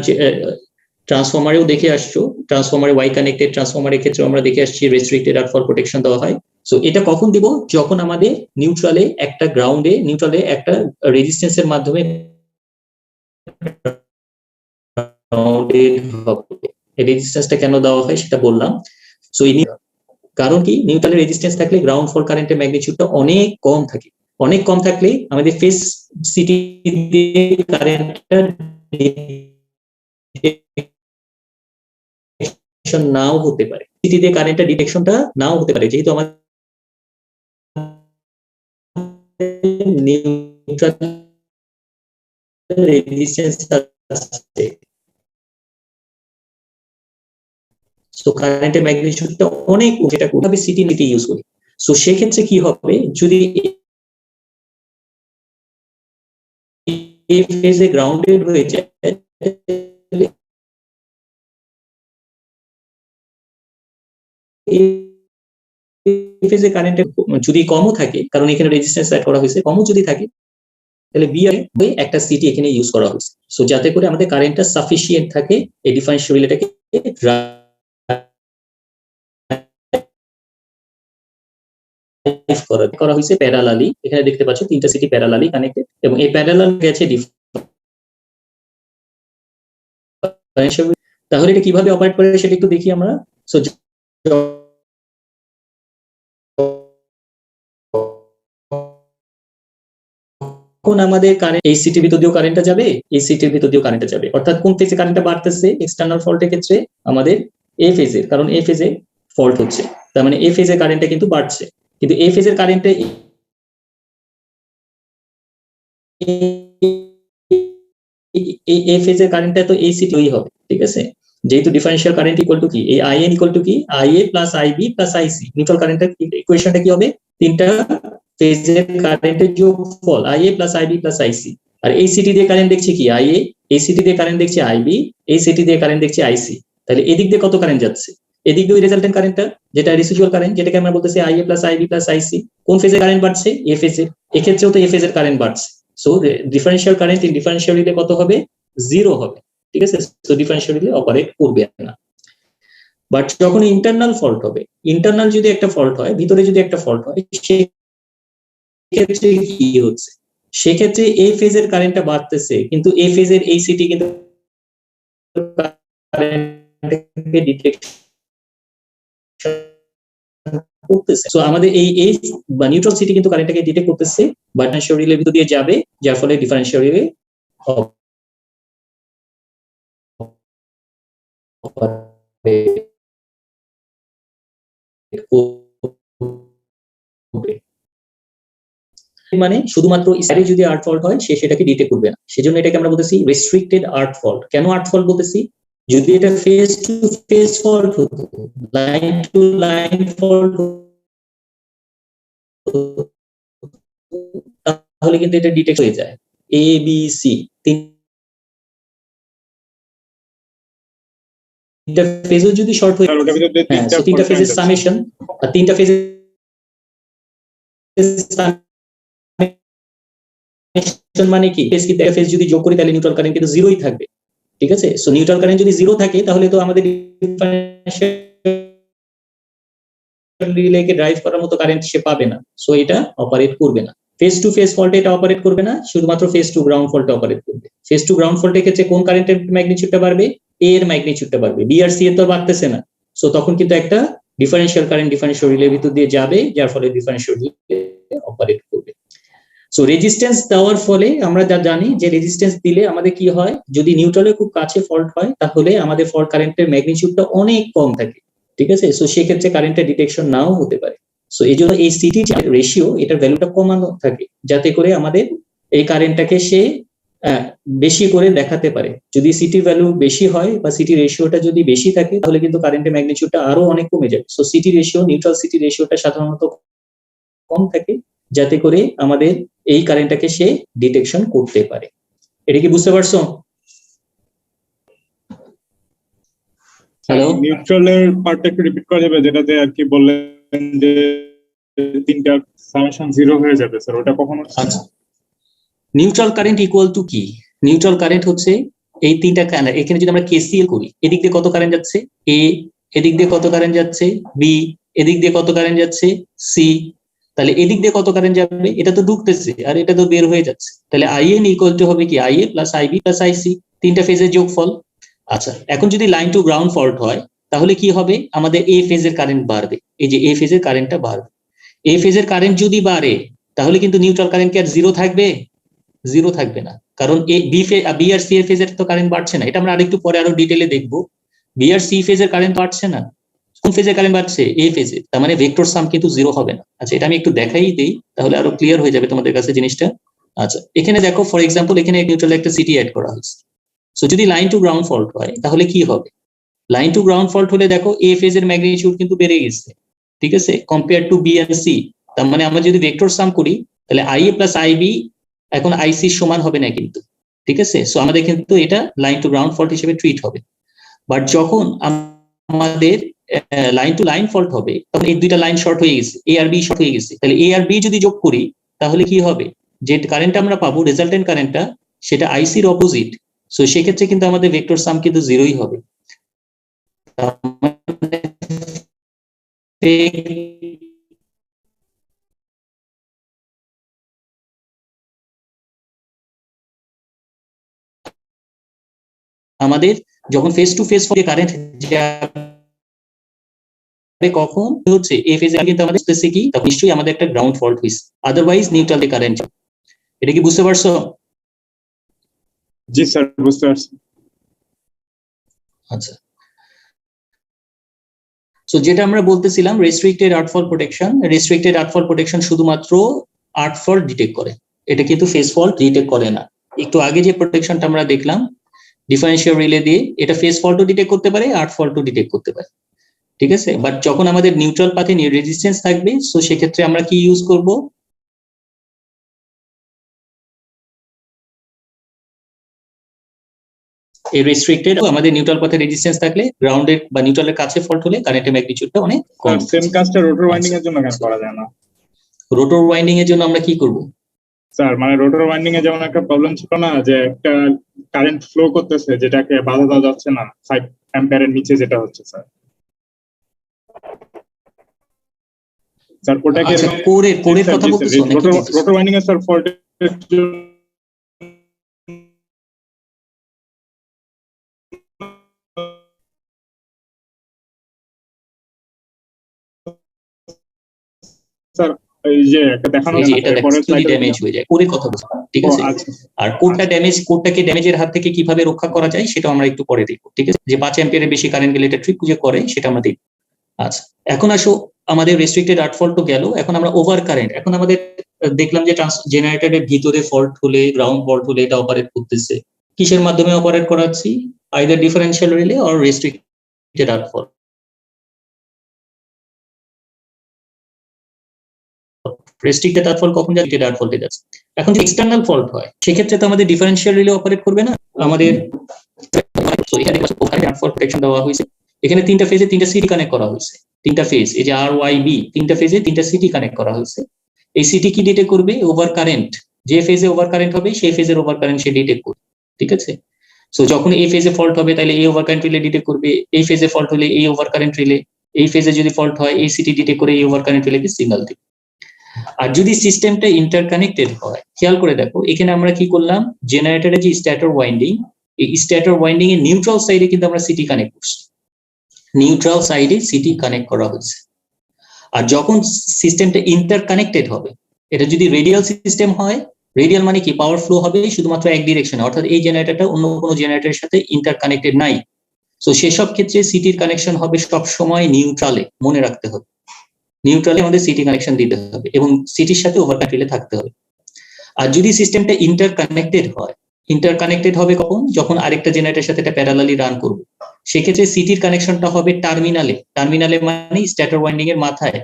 ট্রান্সফরমারেও দেখে আসছো, ট্রান্সফরমারে ওয়াই কানেক্টেড ট্রান্সফরমারের ক্ষেত্রে আমরা দেখে আসছি রেস্ট্রিক্টেড আর্ট ফল্ট প্রোটেকশন দেওয়া হয়। সো এটা কখন দিব? যখন আমাদের নিউট্রালে একটা রেজিস্ট্যান্সের মাধ্যমে রেজিস্ট্যান্সটা কেন দেওয়া হয় সেটা বললাম। সো কারণ কি, নিউট্রালে রেজিস্ট্যান্স থাকলে গ্রাউন্ড ফল্ট কারেন্টের ম্যাগনিটিউডটা অনেক কম থাকে, অনেক কম থাকলে আমাদের ফেজ সিটি কারেন্টটা নাও হতে পারে, সিটি দিয়ে কারেন্টটা ডিটেকশনটা নাও হতে পারে, যেহেতু আমাদের নিউট্রাল রেজিস্ট্যান্স আছে। সো কারেন্টের ম্যাগনিটিউডটা অনেক, যেটা কোথাবে সিটি নিতে ইউজ করি। সো সেক্ষেত্রে কি হবে, যদি এই ফেজে গ্রাউন্ডেড হয়ে যায় এই ফেজে কারেন্টের যদি কমও থাকে, কারণ এখানে রেজিস্ট্যান্স অ্যাড করা হয়েছে, কমও যদি থাকে তাহলে বিআর হয়ে একটা সিটি এখানে ইউজ করা হয়েছে। সো যাতে করে আমাদের কারেন্টটা সাফিসিয়েন্ট থাকে এই ডিফারেনশিয়াল রিলেটাকে করা হয়েছে প্যারালালি। এখানে দেখতে পাচ্ছ তিনটা সিটি প্যারালালি কানেক্টেড, এবং এই প্যারালাল গেছে ডিফারেনশিয়াল। তাহলে এটা কিভাবে অপারেট করে সেটা একটু দেখি আমরা। সো যখন আমাদের কারেন্ট এই সিটির ভিতর দিয়েও কারেন্টটা যাবে, এই সিটির ভিতর দিয়েও কারেন্টটা যাবে, অর্থাৎ কোন ফেজে কারেন্টটা বাড়তেছে এক্সটার্নাল ফল্টের ক্ষেত্রে আমাদের এ ফেজে, কারণ এ ফেজে ফল্ট হচ্ছে, তার মানে এ ফেজের কারেন্টটা কিন্তু বাড়ছে, কিন্তু এ ফেজের কারেন্টে এ ফেজের কারেন্টটা তো এই সিটি হবে, ঠিক আছে। যেহেতু ডিফারেনশিয়াল কারেন্ট ইকুয়াল টু কি, এই আইএন ইকুয়াল টু কি, IA plus IB plus IC. Neutral কারেন্টের ইকুয়েশনটা কি হবে, তিনটা ফেজের কারেন্টের যোগফল IA plus IB plus IC. আর এই সিটি দিয়ে কারেন্ট দেখছি কি আইএ, এই সিটি দিয়ে কারেন্ট দেখছি আইবি, এই সিটি দিয়ে কারেন্ট দেখছি আইসি। তাহলে এদিক দিয়ে কত কারেন্ট যাচ্ছে, এদিক দিয়ে রেজাল্টেন্ট কারেন্টটা যেটা রেসিডুয়াল কারেন্ট, যেটাকে আমরা বলতেছি IA plus IB plus IC. কোন ফেজে কারেন্ট বাড়ছে, এ ফেজে, এক্ষেত্রেও তো এ ফেজের কারেন্ট বাড়ছে। So differential current in differential relay কত হবে, জিরো হবে, ঠিক আছে। সো ডিফারেনশিয়াল রিলে অপারেট করবে না। বাট যখন ইন্টারনাল ফল্ট হবে, ইন্টারনাল যদি একটা ফল্ট হয়, ভিতরে যদি একটা ফল্ট হয়, সেক্ষেত্রে কি হচ্ছে, সেক্ষেত্রে এ ফেজের কারেন্টটা বাড়তেছে, কিন্তু এ ফেজের এই সিটি কিন্তু কারেন্টকে ডিটেক্ট করতেছে। সো আমাদের এই বা নিউট্রাল সিটি কিন্তু কারেন্টটাকে ডিটেক্ট করতেছে, বাট ডিফারেনশিয়াল রিলের ভিতর দিয়ে যাবে, যার ফলে ডিফারেনশিয়াল রিলে মানে শুধুমাত্র সাইডে যদি আর্ট ফল্ট হয় সে সেটাকে ডিটেক্ট করবে না, সেজন্য এটাকে আমরা বলতেছি রেস্ট্রিক্টেড আর্ট ফল্ট। কেন আর্ট ফল্ট বলতেছি, যদি এটা ফেজ টু ফেজ ফল্ট হতো, লাইন টু লাইন ফল্ট তাহলে কিন্তু এটা ডিটেক্ট হয়ে যায়। এ বি সি তিনটা ফেজও যদি শর্ট হয়ে, হ্যাঁ তিনটা ফেজের সামেশন, আর তিনটা ফেজের মানে কি, ফেজ কি ফেজ যদি যোগ করি তাহলে নিউট্রাল কারেন্ট কিন্তু জিরোই থাকবে, ঠিক আছে। সো নিউট্রাল কারেন্ট যদি জিরো থাকে তাহলে তো আমাদের রিলেকে ড্রাইভ করার মতো কারেন্ট সে পাবে না, সো এটা অপারেট করবে না। ফেজ টু ফেজ ফল্টে এটা অপারেট করবে না, শুধুমাত্র ফেজ টু গ্রাউন্ড ফল্টে অপারেট করবে। ফেজ টু গ্রাউন্ড ফল্টের ক্ষেত্রে কোন কারেন্টের ম্যাগনিটিউডটা বাড়বে, এ এর ম্যাগনিটিউডটা বাড়বে, বি আর সি এর তো বাড়তেছে না। সো তখন কিন্তু একটা ডিফারেনশিয়াল কারেন্ট ডিফারেনশিয়াল রিলের ভিতর দিয়ে যাবে, যার ফলে ডিফারেনশিয়াল রিলে অপারেট করবে। সো রেজিস্ট্যান্স দেওয়ার ফলে আমরা যা জানি যে রেজিস্ট্যান্স দিলে আমাদের কি হয়, যদি নিউট্রালের খুব কাছে ফল্ট হয় তাহলে আমাদের ফল্ট কারেন্টের ম্যাগনিটিউডটা অনেক কম থাকে, ঠিক আছে। সো সেক্ষেত্রে কারেন্টের ডিটেকশন নাও হতে পারে। সো এই জন্য এই সিটি রেশিও এটার ভ্যালুটা কমানো থাকে, যাতে করে আমাদের এই কারেন্টটাকে সে বেশি করে দেখাতে পারে। যদি সিটি ভ্যালু বেশি হয় বা সিটি রেশিওটা যদি বেশি থাকে তাহলে কিন্তু কারেন্টের ম্যাগনিটিউডটা আরো অনেক কমে যায়। So CT ratio, neutral CT রেশিওটা সাধারণত কম থাকে, যাতে করে আমাদের এই কারেন্টটাকে সে ডিটেকশন করতে পারে। এটা কি বুঝতে পারছো? হ্যালো, নিউট্রালের পার্টটা একটু রিপিট করা যাবে, যেটাতে আর কি বললেন যে তিনটা সামেশন জিরো হয়ে যাবে স্যার, ওটা কখন হচ্ছে? আচ্ছা, নিউট্রাল কারেন্ট ইকুয়াল টু কি, নিউট্রাল কারেন্ট হচ্ছে এই তিনটা কারেন্ট। এখানে যদি আমরা কেসিএল করি, এদিক দিয়ে কত কারেন্ট যাচ্ছে এ, এদিক দিয়ে কত কারেন্ট যাচ্ছে বি, এদিক দিয়ে কত কারেন্ট যাচ্ছে সি, তাহলে এদিক দিয়ে কত কারেন্ট যাবে, এটা তো ঢুকতেছে আর এটা তো বের হয়ে যাচ্ছে, তাহলে আইএন ইকুয়াল টু হবে কি IA plus IB plus IC, তিনটা ফেজের যোগফল। আচ্ছা, এখন যদি লাইন টু গ্রাউন্ড ফল্ট হয় তাহলে কি হবে, আমাদের এ ফেজের কারেন্ট বাড়বে, এই যে এ ফেজের কারেন্টটা বাড়বে। এ ফেজের কারেন্ট যদি বাড়ে তাহলে কিন্তু নিউট্রাল কারেন্ট কি আর জিরো থাকবে, জিরো থাকবে না, কারণ বি আর সি এর ফেজের তো কারেন্ট বাড়ছে না। এটা আমরা আরেকটু পরে আরো ডিটেইলে দেখবো। বি আর সি ফেজের কারেন্ট বাড়ছে না, কোন ফেজের কারেন্ট বাড়ছে, এ ফেজে, তার মানে ভেক্টর সাম কিন্তু জিরো হবে না। আচ্ছা, এটা আমি একটু দেখাই দেই তাহলে আরো ক্লিয়ার হয়ে যাবে তোমাদের কাছে জিনিসটা। আচ্ছা, এখানে দেখো ফর এক্সাম্পল এখানে নিউট্রাল একটা সিটি অ্যাড করা হয়েছে। সো যদি লাইন টু গ্রাউন্ড ফল্ট হয় তাহলে কি হবে, লাইন টু গ্রাউন্ড ফল্ট হলে দেখো এ ফেজের ম্যাগনিটিউড কিন্তু বেড়ে গেছে, ঠিক আছে, compare to B and C. তার মানে আমরা যদি ভেক্টর সাম করি তাহলে I A plus I B এখন আইসি সমান হবে না কিন্তু, ঠিক আছে। সো আমাদের কিন্তু এটা লাইন টু গ্রাউন্ড ফল্ট হিসেবে ট্রিট হবে। বাট যখন আমাদের লাইন টু লাইন ফল্ট হবে তখন এই দুইটা লাইন শর্ট হয়ে গেছে, এ আর বি শর্ট হয়ে গেছে, তাহলে এ আর বি যদি যোগ করি তাহলে কি হবে, যে কারেন্ট আমরা পাবো রেজাল্টেন্ট কারেন্টটা সেটা আইসির অপোজিট। সো সেক্ষেত্রে কিন্তু আমাদের ভেক্টর সাম কিন্তু জিরোই হবে। আমাদের যখন ফেস টু ফেস কারেন্ট কখন হচ্ছে এই ফেজে কিন্তু আমাদের বুঝতেছে কি, তখন নিশ্চয়ই আমাদের একটা গ্রাউন্ড ফল্ট হইছে, আদারওয়াইজ নিউট্রাল কারেন্ট। এটা কি বুঝতে পারছো? জি স্যার, বুঝতে পারছি। আচ্ছা, সো যেটা আমরা বলতেছিলাম রেস্ট্রিক্টেড আর্টফল প্রোটেকশন, রেস্ট্রিক্টেড আর্টফল প্রোটেকশন শুধুমাত্র আর্টফল ডিটেক্ট করে, এটা কিন্তু ফেস ফল্ট ডিটেক্ট করে না। একটু আগে যে প্রোটেকশনটা আমরা দেখলাম ডিফারেন্সিয়াল রিলে দিয়ে, এটা ফেস ফল্টও ডিটেক্ট করতে পারে, আর্ট ফল্টও ডিটেক্ট করতে পারে, ঠিক আছে। বাট যখন আমাদের নিউট্রাল পাথে রেজিস্ট্যান্স থাকবে, সো সেক্ষেত্রে আমরা কি ইউজ করব, এই রেস্ট্রিক্টেড আমাদের নিউট্রাল পাথে রেজিস্ট্যান্স থাকলে গ্রাউন্ডের বা নিউট্রালের কাছে ফল্ট হলে কারেন্টের ম্যাগনিটিউডটা অনেক কম। সেম কাজটা রোটর ওয়াইন্ডিং এর জন্য কেন করা যায় না? রোটর ওয়াইন্ডিং এর জন্য আমরা কি করব স্যার, মানে রোটর ওয়াইন্ডিং এ যেমন একটা প্রবলেম ছিল না, যে একটা কারেন্ট ফ্লো করতেছে যেটাকে বাধা দেওয়া যাচ্ছে না 5 অ্যাম্পিয়ারের নিচে যেটা হচ্ছে স্যার। স্যার ওটাকে কোরের কথা বলতেছো নাকি? রোটর ওয়াইন্ডিং এর স্যার ফল্ট স্যার এই যে একটা দেখানো এই যে এটা দেখো ড্যামেজ হয়ে যায়, কোরের কথা বলছো, ঠিক আছে। আর কোরটাকে ড্যামেজের হাত থেকে কিভাবে রক্ষা করা যায় সেটা আমরা একটু পরে দেখব, ঠিক আছে। যে 5 অ্যাম্পিয়ারের বেশি কারেন্ট গেলে এটা ট্রিক যে করে সেটা আমরা দেখব। আচ্ছা, এখন আসো আমাদের রেস্ট্রিক্টেড আর্ট ফল্ট তো গেল, এখন আমরা ওভার কারেন্ট। এখন আমাদের দেখলাম যে জেনারেটরের ভিতরে ফল্ট হলে, গ্রাউন্ড ফল্ট হলে এটা অপারেট করতেছে কিসের মাধ্যমে অপারেট করাচ্ছি, either differential relay or restricted art fault. Restricted art fault কখন রেস্ট্রিক্টেড আর্ট ফল্টে যাচ্ছে। এখন যদি এক্সটার্নাল ফল্ট হয় সেক্ষেত্রে তো আমাদের ডিফারেন্সিয়াল রিলে অপারেট করবে না আমাদের। তো এখানে ওখানে আর্ট ফল্ট প্রোটেকশন দেওয়া হয়েছে, এখানে 3টা ফেজে 3টা সিটি কানেক্ট করা হয়েছে, 3টা ফেজ, এই যে আর ওয়াই বি 3টা ফেজে 3টা সিটি কানেক্ট করা হয়েছে। এই সিটি কি ডিটেক্ট করবে, ওভার কারেন্ট, যে ফেজে ওভার কারেন্ট হবে সেই ফেজের ওভার কারেন্ট সে ডিটেক্ট করবে, ঠিক আছে। সো যখন এই ফেজে ফল্ট হবে তাহলে এই ওভার কারেন্ট রিলে ডিটেক্ট করবে, এই ফেজে ফল্ট হলে এই ওভার কারেন্ট রিলে, এই ফেজে যদি ফল্ট হয় এই সিটি ডিটেক্ট করে এই ওভার কারেন্ট রিলেকে সিগন্যাল দেবে। আর যদি সিস্টেমটা ইন্টারকানেক্টেড হয়, খেয়াল করে দেখো এখানে আমরা কি করলাম, জেনারেটরের যে স্ট্যাটর ওয়াইন্ডিং, এই স্ট্যাটর ওয়াইন্ডিং এর নিউট্রাল সাইডে কিন্তু আমরা সিটি কানেক্ট করছি, নিউট্রাল সাইডে সিটি কানেক্ট করা হয়েছে। আর যখন সিস্টেমটা ইন্টারকানেক্টেড হবে, এটা যদি রেডিয়াল সিস্টেম হয়, রেডিয়াল মানে কি, পাওয়ার ফ্লো হবে শুধুমাত্র এক ডিরেকশনে, অর্থাৎ এই জেনারেটরটা অন্য কোনো জেনারেটরের সাথে ইন্টারকানেক্টেড নাই। সো সেসব ক্ষেত্রে সিটির কানেকশন হবে সব সময় নিউট্রালে, মনে রাখতে হবে নিউট্রালে আমাদের সিটি কানেকশন দিতে হবে এবং সিটির সাথে ওভারকারেন্ট রিলে থাকতে হবে। আর যদি সিস্টেমটা ইন্টারকানেক্টেড হয়, ইন্টারকানেক্টেড হবে কখন, যখন আরেকটা জেনারেটরের সাথে এটা প্যারালালি রান করবে, সেক্ষেত্রে সিটির কানেকশনটা হবে টার্মিনালে, টার্মিনালে মানে স্ট্যাটর ওয়াইন্ডিং এর মাথায়,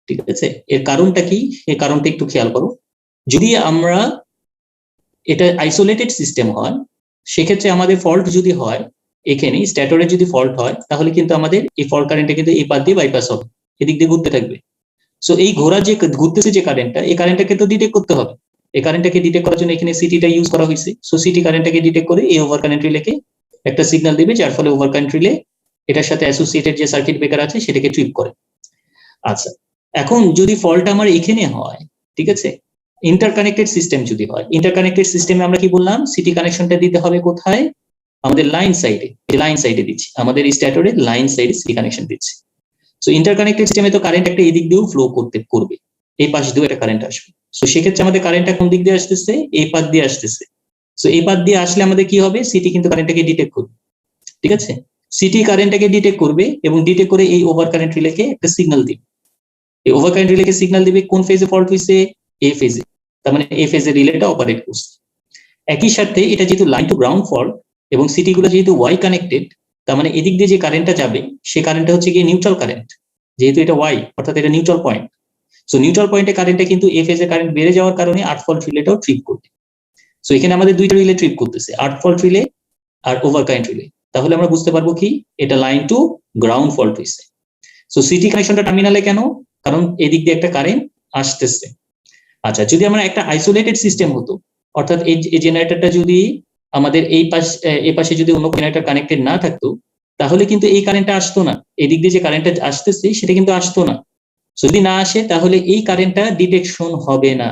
ঠিক আছে। এর কারণটা কি, এর কারণটা একটু খেয়াল করো। যদি আমরা এটা আইসোলেটেড সিস্টেম হয়, সেক্ষেত্রে আমাদের ফল্ট যদি হয়, এখানে স্ট্যাটরে যদি ফল্ট হয় তাহলে কিন্তু আমাদের এই ফল্ট কারেন্টটা কিন্তু এই পাশ দিয়ে বাইপাস হবে, এদিক দিয়ে ঘুরতে থাকবে। সো এই ঘোরা যে ঘুরতেছে যে কারেন্টটা, এই কারেন্টটাকে তো ডিটেক্ট করতে হবে, এই কারেন্টটাকে ডিটেক্ট করার জন্য এখানে সিটিটা ইউজ করা হয়েছে। সো সিটি কারেন্টটাকে ডিটেক্ট করে এই ওভার কারেন্ট রিলেকে একটা সিগন্যাল দেবে, যার ফলে ওভার কারেন্ট রিলে এটার সাথে অ্যাসোসিয়েটেড যে সার্কিট ব্রেকার আছে সেটাকে ট্রিপ করে। আচ্ছা, এখন যদি ফল্ট আমার এখানে হয়, ঠিক আছে, ইন্টারকানেক্টেড সিস্টেম যদি হয়, ইন্টারকানেক্টেড সিস্টেমে আমরা কি বললাম, সিটি কানেকশনটা দিতে হবে কোথায়, আমাদের লাইন সাইডে, লাইন সাইডে দিচ্ছি, আমাদের স্ট্যাটরে লাইন সাইডে সিটি কানেকশন দিচ্ছি। সো ইন্টারকানেক্টেড সিস্টেমে তো কারেন্ট একটা এদিক দিয়েও ফ্লো করবে, এই পাশ দিয়েও একটা কারেন্ট আসবে। সো সেক্ষেত্রে আমাদের কারেন্টটা কোন দিক দিয়ে আসতেছে, এই পাশ দিয়ে আসতেছে। সো এই পাশ দিয়ে আসলে আমাদের কি হবে, সিটি কিন্তু কারেন্টটাকে ডিটেক্ট করবে, ঠিক আছে। সিটি কারেন্টটাকে ডিটেক্ট করবে এবং ডিটেক্ট করে এই ওভার কারেন্ট রিলেকে একটা সিগন্যাল দিবে, এই ওভার কারেন্ট রিলেকে সিগন্যাল দিবে কোন ফেজে ফল্ট হয়েছে, এ ফেজে, তার মানে এ ফেজে রিলেটা অপারেট করছে। একই সাথে এটা যেহেতু লাইন টু গ্রাউন্ড ফল্ট এবং সিটি গুলো যেহেতু ওয়াই কানেক্টেড, তার মানে এদিক দিয়ে যে কারেন্টটা যাবে সে কারেন্টটা হচ্ছে গিয়ে নিউট্রাল কারেন্ট, যেহেতু এটা ওয়াই অর্থাৎ এটা নিউট্রাল পয়েন্ট, সো নিউট্রাল পয়েন্টে কারেন্টে কিন্তু এ ফেজে কারেন্ট বেড়ে যাওয়ার কারণে আর্থ ফল্ট রিলেটাও ট্রিপ করবে। সো এখানে আমাদের দুইটা রিলে ট্রিপ করতেছে, আর্থ ফল্ট রিলে আর ওভার কারেন্ট রিলে। তাহলে আমরা বুঝতে পারবো কি এটা লাইন টু গ্রাউন্ড ফল্ট হয়েছে। সো সিটি কানেকশনটা টার্মিনালে কেন? কারণ এদিক দিয়ে একটা কারেন্ট আসতেছে। আচ্ছা, যদি আমরা একটা আইসোলেটেড সিস্টেম হতো, অর্থাৎ এই জেনারেটরটা যদি আমাদের এই পাশে যদি অন্য জেনারেটর কানেক্টেড না থাকতো, তাহলে কিন্তু এই কারেন্টটা আসতো না, এদিক দিয়ে যে কারেন্টটা আসতেছে সেটা কিন্তু আসতো না। যদি না আসে তাহলে এই কারেন্টটা ডিটেকশন হবে না,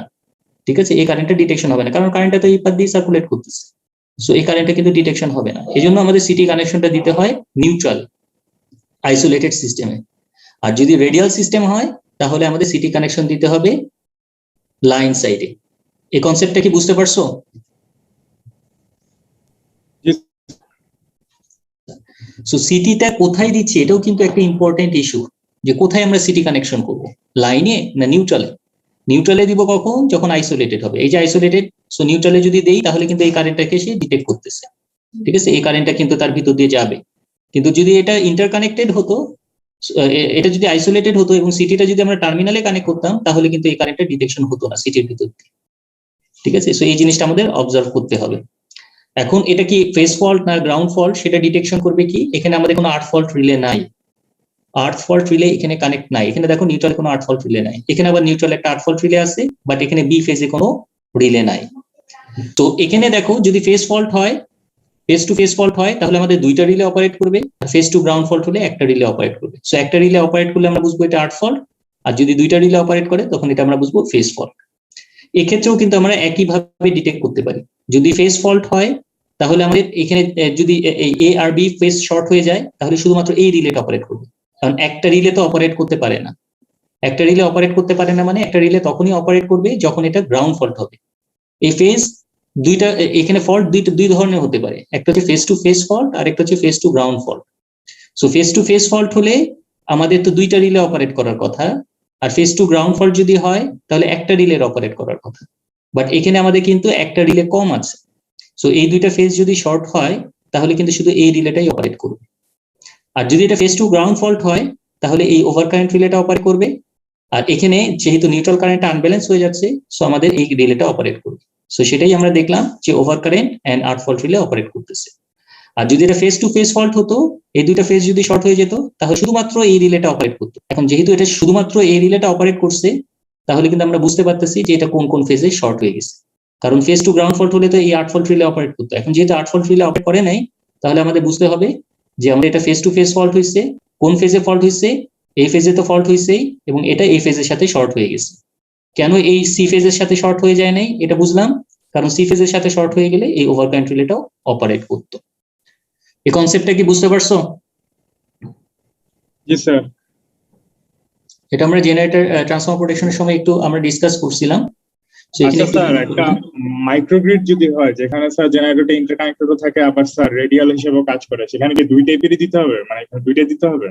ঠিক আছে? এই কারেন্টটা ডিটেকশন হবে না, কারণ কারেন্টটা তো এই পাশ দিয়ে সার্কুলেট করতেছে। সো এই কারেন্টটা কিন্তু ডিটেকশন হবে না, এই জন্য আমাদের সিটি কানেকশনটা দিতে হয় নিউট্রাল আইসোলেটেড সিস্টেমে। আর যদি রেডিয়াল সিস্টেম হয় তাহলে আমাদের সিটি কানেকশন দিতে হবে লাইন সাইডে। এই কনসেপ্টটা কি বুঝতে পারছো? সো সিটিটা কোথায় দিচ্ছি এটাও কিন্তু একটা ইম্পর্টেন্ট ইস্যু, যে কোথায় আমরা সিটি কানেকশন করব, লাইনে না নিউট্রালে? নিউট্রালে দিব কখন? যখন আইসোলেটেড হবে। এই যে আইসোলেটেড, সো নিউট্রালে যদি দেই তাহলে কিন্তু এই কারেন্টটাকে সে ডিটেক্ট করতেছে, ঠিক আছে? এই কারেন্টটা কিন্তু তার ভিতর দিয়ে যাবে। কিন্তু যদি এটা ইন্টারকানেক্টেড হতো, এটা যদি আইসোলেটেড হতো এবং সিটিটা যদি আমরা টার্মিনালে কানেক্ট করতাম, তাহলে কিন্তু এই কারেন্টটা ডিটেকশন হতো না সিটির ভিতর দিয়ে, ঠিক আছে? সো এই জিনিসটা আমাদের অবজার্ভ করতে হবে। এখন এটা কি ফেজ ফল্ট না গ্রাউন্ড ফল্ট সেটা ডিটেকশন করবে কি? এখানে আমাদের কোনো আর্থ ফল্ট রিলে নাই, আর্থ ফল্ট রিলে এখানে কানেক্ট নাই। এখানে দেখো নিউট্রাল কোনো আর্থ ফল্ট রিলে নাই, এখানে আবার নিউট্রাল একটা আর্থ ফল্ট রিলে আছে, বাট এখানে বি ফেজে কোনো রিলে নাই। তো এখানে দেখো যদি ফেজ ফল্ট হয়, ফেজ টু ফেজ ফল্ট হয়, তাহলে আমাদের দুইটা রিলে অপারেট করবে, আর ফেজ টু গ্রাউন্ড ফল্ট হলে একটা রিলে অপারেট করবে। সো একটা রিলে অপারেট করলে আমরা বুঝবো এটা আর্থ ফল্ট, আর যদি দুইটা রিলে অপারেট করে তখন এটা আমরা বুঝবো ফেজ ফল্ট। এক্ষেত্রেও কিন্তু আমরা একইভাবে ডিটেক্ট করতে পারি। যদি ফেজ ফল্ট হয় তাহলে আমাদের এখানে যদি এ আর বি ফেজ শর্ট হয়ে যায়, তাহলে শুধুমাত্র এই রিলেটা অপারেট করবে, কারণ একটা রিলে তো অপারেট করতে পারে না। একটা রিলে অপারেট করতে পারে না মানে একটা রিলে তখনই অপারেট করবে যখন এটা গ্রাউন্ড ফল্ট হবে। এই ফেজ দুইটা, এখানে ফল্ট দুই ধরনের হতে পারে, একটা হচ্ছে ফেজ টু ফেজ ফল্ট আর একটা হচ্ছে phase to ground fault. So phase to phase fault হলে আমাদের তো দুইটা রিলে অপারেট করার কথা, আর ফেজ টু গ্রাউন্ড ফল্ট যদি হয় তাহলে একটা রিলের অপারেট করার কথা, বাট এখানে আমাদের কিন্তু একটা রিলে কম আছে। সো এই দুইটা ফেজ যদি শর্ট হয় তাহলে কিন্তু শুধু এই রিলেটাই অপারেট করবে। আর যদি এটা ফেজ টু গ্রাউন্ড ফল্ট হয় তাহলে এই ওভার কারেন্ট রিলেটা অপারেট করবে, আর এখানে যেহেতু নিউট্রাল কারেন্টটা আনব্যালেন্স হয়ে যাচ্ছে, সো আমাদের এই রিলেটা অপারেট করবে। সো সেটাই আমরা দেখলাম যে over current and earth fault relay operate করতেছে। আর যদি এটা ফেজ টু ফেজ ফল্ট হতো, এই দুইটা ফেজ যদি শর্ট হয়ে যেত তাহলে শুধুমাত্র এই রিলেটা অপারেট করতো। এখন যেহেতু এটা শুধুমাত্র এই রিলেটা অপারেট করছে, তাহলে কিন্তু আমরা বুঝতে পারতেছি যে এটা কোন কোন ফেজে শর্ট হয়ে গেছে, কারণ ফেজ টু গ্রাউন্ড ফল্ট হলে তো এই আর্থ ফল্ট রিলে অপারেট করতো। এখন যেহেতু আর্থ ফল্ট রিলে অপারেট করে নাই, তাহলে আমাদের বুঝতে হবে যে আমাদের এটা ফেজ টু ফেজ ফল্ট হয়েছে, কোন ফেজে ফল্ট হয়েছে? এই ফেজে তো ফল্ট হয়েছেই, এবং এটা এই ফেজের সাথে শর্ট হয়ে গেছে। কেন এই সি ফেজের সাথে শর্ট হয়ে যায় নাই এটা বুঝলাম, কারণ সি ফেজের সাথে শর্ট হয়ে গেলে এই ওভার কারেন্ট রিলেটাও অপারেট করতো। এই কনসেপ্টটা কি বুঝতে পারছো? জি স্যার। এটা আমরা জেনারেটর ট্রান্সফর্মার প্রোটেকশনের সময় একটু আমরা ডিসকাস করছিলাম। আচ্ছা স্যার, একটা মাইক্রোগ্রিড যদি হয় যেখানে স্যার জেনারেটরটা ইন্টারকানেক্টেড থাকে আবার স্যার রেডিয়াল হিসেবেও কাজ করে, সেখানে কি দুই টাইপেরই দিতে হবে, মানে এখানে দুইটাই দিতে হবে?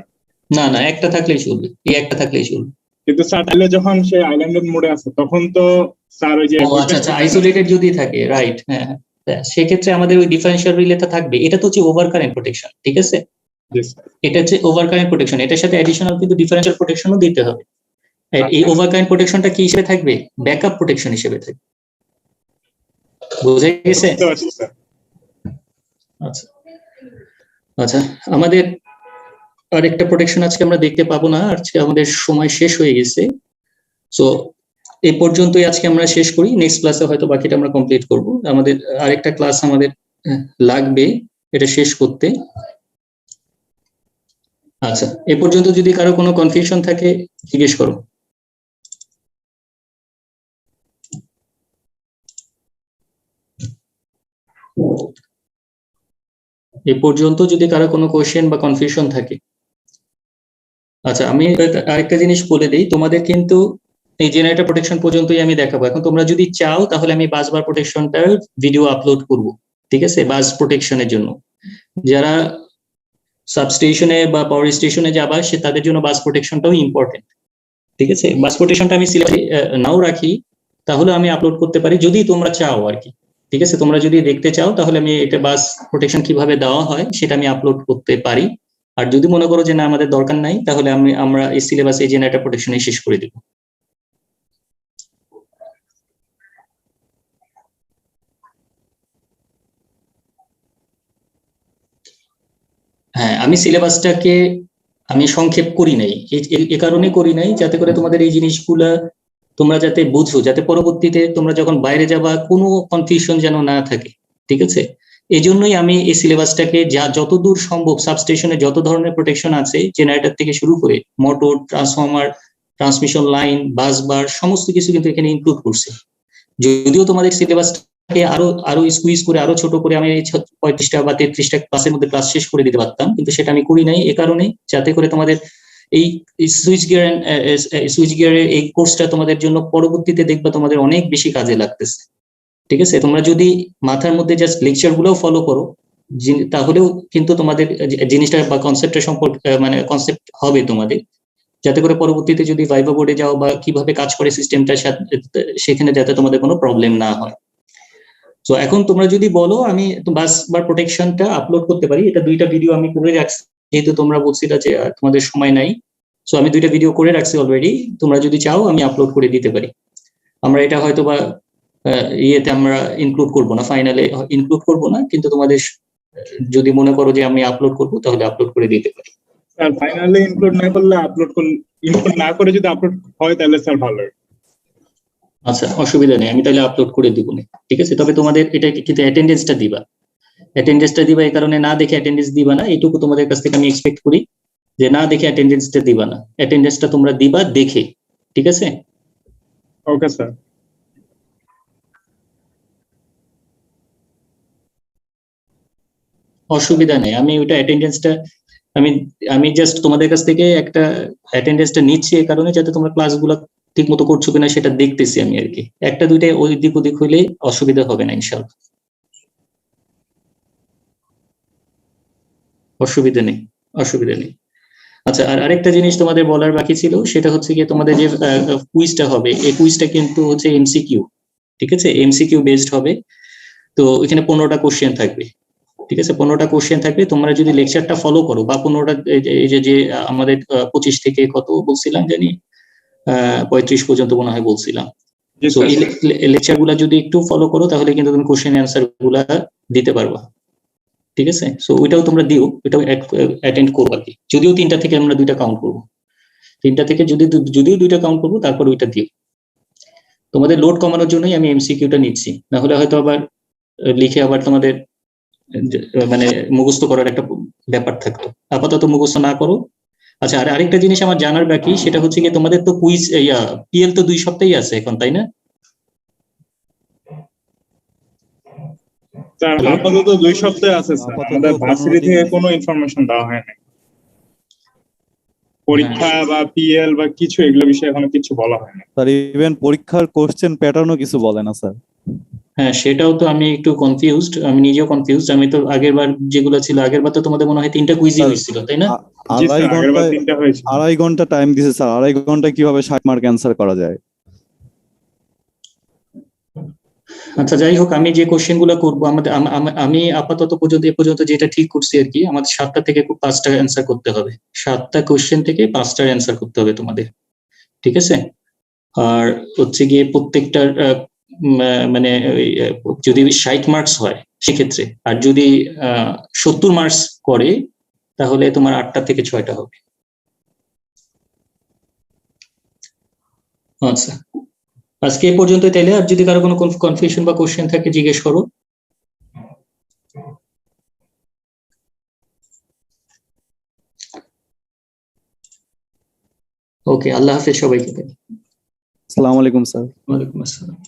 না না, একটা থাকলেই চলবে, এই একটা থাকলেই চলবে। কিন্তু স্যার তাহলে যখন সে আইল্যান্ডের মোডে আছে তখন তো স্যার ওই যে আচ্ছা আচ্ছা, আইসোলেটেড যদি থাকে, রাইট, হ্যাঁ হ্যাঁ, সেক্ষেত্রে আমাদের ওই ডিফারেন্সিয়াল রিলেটা থাকবে। এটা তো হচ্ছে ওভার কারেন্ট প্রোটেকশন, ঠিক আছে? এটা হচ্ছে ওভার কারেন্ট প্রোটেকশন, এটার সাথে অ্যাডিশনাল কিন্তু ডিফারেন্সিয়াল প্রোটেকশনও দিতে হবে। এই ওভার কারেন্ট প্রোটেকশনটা কি হিসেবে থাকবে? ব্যাকআপ প্রোটেকশন হিসেবে থাকবে। বুঝে গেছে? আচ্ছা আচ্ছা, আমাদের আরেকটা প্রোটেকশন আজকে আমরা দেখতে পাবো না, আজকে আমাদের সময় শেষ হয়ে গেছে। সো এই পর্যন্তই আজকে আমরা শেষ করি, নেক্সট ক্লাসে হয়তো বাকিটা আমরা কমপ্লিট করব। আমাদের আরেকটা ক্লাস আমাদের লাগবে এটা শেষ করতে। আচ্ছা, এ পর্যন্ত যদি কারো কোনো কনফিউশন থাকে জিজ্ঞেস করো। এ পর্যন্ত যদি কারো কোনো কোশ্চেন বা কনফিউশন থাকে। আচ্ছা, আমি আরেকটা জিনিস বলে দিই, তোমাদের কিন্তু এই জেনারেটর প্রোটেকশন পর্যন্তই আমি দেখাবো। এখন তোমরা যদি চাও তাহলে আমি বাস বার প্রোটেকশনটার ভিডিও আপলোড করব, ঠিক আছে? বাস প্রোটেকশনের জন্য যারা সাবস্টেশনে বা পাওয়ার স্টেশনে যাবা সে তাদের জন্য বাস প্রোটেকশনটাও ইম্পর্টেন্ট, ঠিক আছে? বাস প্রোটেকশনটা আমি সিলেবাসে নাও রাখি, তাহলে আমি আপলোড করতে পারি যদি তোমরা চাও আর কি, ঠিক আছে? তোমরা যদি দেখতে চাও তাহলে আমি এটা বাস প্রোটেকশন কিভাবে দেওয়া হয় সেটা আমি আপলোড করতে পারি। আর যদি মনে করো যে না আমাদের দরকার নাই, তাহলে আমরা এই সিলেবাস এই জেনারেটর প্রোটেকশনে শেষ করে দিব। হ্যাঁ, আমি সিলেবাসটাকে আমি সংক্ষেপ করি নাই, এ কারণে করি নাই যাতে করে তোমাদের এই জিনিসগুলা তোমরা যাতে বুঝো, যাতে পরবর্তীতে তোমরা যখন বাইরে যাবা কোনো কনফিউশন যেন না থাকে, ঠিক আছে? এই জন্যই আমি এই সিলেবাসটাকে যতদূর সম্ভব সাবস্টেশনে যত ধরনের প্রোটেকশন আছে জেনারেটর থেকে শুরু করে মোটর, ট্রান্সফরমার, ট্রান্সমিশন লাইন, বাস বার, সমস্ত কিছু কিন্তু এখানে ইনক্লুড করছে। যদিও তোমাদের সিলেবাসটাকে আরো স্কুইজ করে আরো ছোট করে আমি 35টা বা 33টা ক্লাসের মধ্যে ক্লাস শেষ করে দিতে পারতাম, কিন্তু সেটা আমি করি নাই এ কারণে যাতে করে তোমাদের এই সুইচ গিয়ারের এই কোর্সটা তোমাদের জন্য পরবর্তীতে দেখবা তোমাদের অনেক বেশি কাজে লাগতেছে, ঠিক আছে? তোমরা যদি মাথার মধ্যে জাস্ট লেকচার গুলো ফলো করো তাহলেও কিন্তু তোমাদের জিনিসটা বা কনসেপ্টটা সম্পর্কে মানে কনসেপ্ট হবে তোমাদের, যাতে করে পরবর্তীতে যদি ভাইভা বোর্ডে যাও বা কিভাবে কাজ করে সিস্টেমটা সেখানে যাতে তোমাদের কোনো প্রবলেম না হয়। তো এখন তোমরা যদি বলো আমি বাস বা প্রোটেকশনটা আপলোড করতে পারি, এটা 2টা ভিডিও আমি করে রাখছি, যেহেতু তোমরা বলছিলা যে তোমাদের সময় নাই, সো আমি 2টা ভিডিও করে রাখছি অলরেডি, তোমরা যদি চাও আমি আপলোড করে দিতে পারি। আমরা এটা হয়তো বা ইয়েতে আমরা ইনক্লুড করবো না, ফাইনালে ইনক্লুড করবো না, কিন্তু তোমাদের যদি মনে করো যে আমি আপলোড করবো তাহলে আপলোড করে দিতে পারি। স্যার ফাইনালি ইনক্লুড না করলে ইনক্লুড না করে যদি আপলোড হয় তাহলে স্যার ভালো। আচ্ছা, অসুবিধা নেই, আমি তাহলে আপলোড করে দিব না, ঠিক আছে? তবে তোমাদের এটা কিন্তু অ্যাটেন্ডেন্সটা দিবা, এই কারণে না দেখে অ্যাটেন্ডেন্স দিবা না, এটুকু তোমাদের কাছ থেকে আমি এক্সপেক্ট করি, যে না দেখে অ্যাটেন্ডেন্সটা দিবা না, অ্যাটেন্ডেন্সটা তোমরা দিবা দেখে, ঠিক আছে? Okay sir. অসুবিধা নেই, আমি ওইটা অ্যাটেন্ডেন্সটা আমি জাস্ট তোমাদের কাছ থেকে একটা অ্যাটেন্ডেন্সটা নিচ্ছি এই কারণে যাতে তোমরা ক্লাসগুলো ঠিক মতো করছো কিনা সেটা দেখতেছি আমি আর কি। একটা দুইটা ওই দিক ওদিক হইলে অসুবিধা হবে না ইনশাআল্লাহ, অসুবিধা নেই। আচ্ছা, আর আরেকটা জিনিস তোমাদের বলার বাকি ছিল, সেটা হচ্ছে গিয়ে তোমাদের যে কুইজটা হবে, এই কুইজটা কিন্তু হচ্ছে এমসিকিউ, ঠিক আছে? এমসিকিউ বেসড হবে, তো এখানে 15টা কোশ্চেন থাকবে, ঠিক আছে? 15টা কোশ্চেন থাকবে, তোমরা যদি লেকচারটা ফলো করো বা 15টা এই যে আমাদের 25 থেকে কত বলছিলাম জানি 35 পর্যন্ত মনে হয় বলছিলাম, তো এই লেকচার গুলা যদি একটু ফলো করো তাহলে কিন্তু তুমি কোশ্চেন অ্যান্সার গুলা দিতে পারবা, ঠিক আছে? সো ওইটাও তোমরা দিও, ওইটাও অ্যাটেন্ড করবো আর কি, যদিও 3টা থেকে আমরা 2টা কাউন্ট করবো, 3টা থেকে যদিও 2টা কাউন্ট করবো, তারপর ওইটা দিও। তোমাদের লোড কমানোর জন্যই আমি এমসিকিউটা নিচ্ছি, না হলে হয়তো আবার লিখে আবার তোমাদের মানে মুখস্থ করার একটা ব্যাপার থাকতো, আপাতত মুখস্থ না করো। আচ্ছা, আর আরেকটা জিনিস আমার জানার বাকি, সেটা হচ্ছে কি তোমাদের তো কুইজ পিএল তো 2 সপ্তাহই আছে এখন, তাই না? স্যার আপাতত 2 সপ্তাহ আছে স্যার, আমাদের ভার্সিটি থেকে কোনো ইনফরমেশন দেওয়া হয় না, পরীক্ষা বা পিএল বা কিছু এগুলো বিষয়ে এখনো কিছু বলা হয় না স্যার। ইভেন পরীক্ষার কোশ্চেন প্যাটার্নও কিছু বলে না স্যার। হ্যাঁ, সেটাও তো আমি একটু কনফিউজড, আমি নিজেও কনফিউজড। আমি তো আগেরবার যেগুলো ছিল, আগেরবার তো তোমাদের মনে হয় 3টা কুইজই হয়েছিল, তাই না? 2.5 ঘন্টা টাইম দিছে স্যার, 2.5 ঘন্টায় কিভাবে 60 মার্ক অ্যান্সার করা যায়? আচ্ছা, যাই হোক, আমি যে কোশ্চেন গুলো করবো আমি আপাতত এ পর্যন্ত যেটা ঠিক করছি আর কি, আমাদের 7টা থেকে 5টা অ্যান্সার করতে হবে, 7টা কোশ্চেন থেকে 5টার অ্যান্সার করতে হবে তোমাদের, ঠিক আছে? আর হচ্ছে গিয়ে প্রত্যেকটার মানে যদি 60 মার্কস হয় সেক্ষেত্রে, আর যদি 70 মার্কস করে তাহলে তোমার 8টা থেকে 6টা হবে। আচ্ছা, আজকে এই পর্যন্ত তাইলে, আর যদি কারো কোনো কনফিউশন বা কোশ্চেন থাকে জিজ্ঞেস করো। ওকে, আল্লাহ হাফেজ সবাইকে। আসসালামু আলাইকুম স্যার। ওয়ালাইকুম আসসালাম।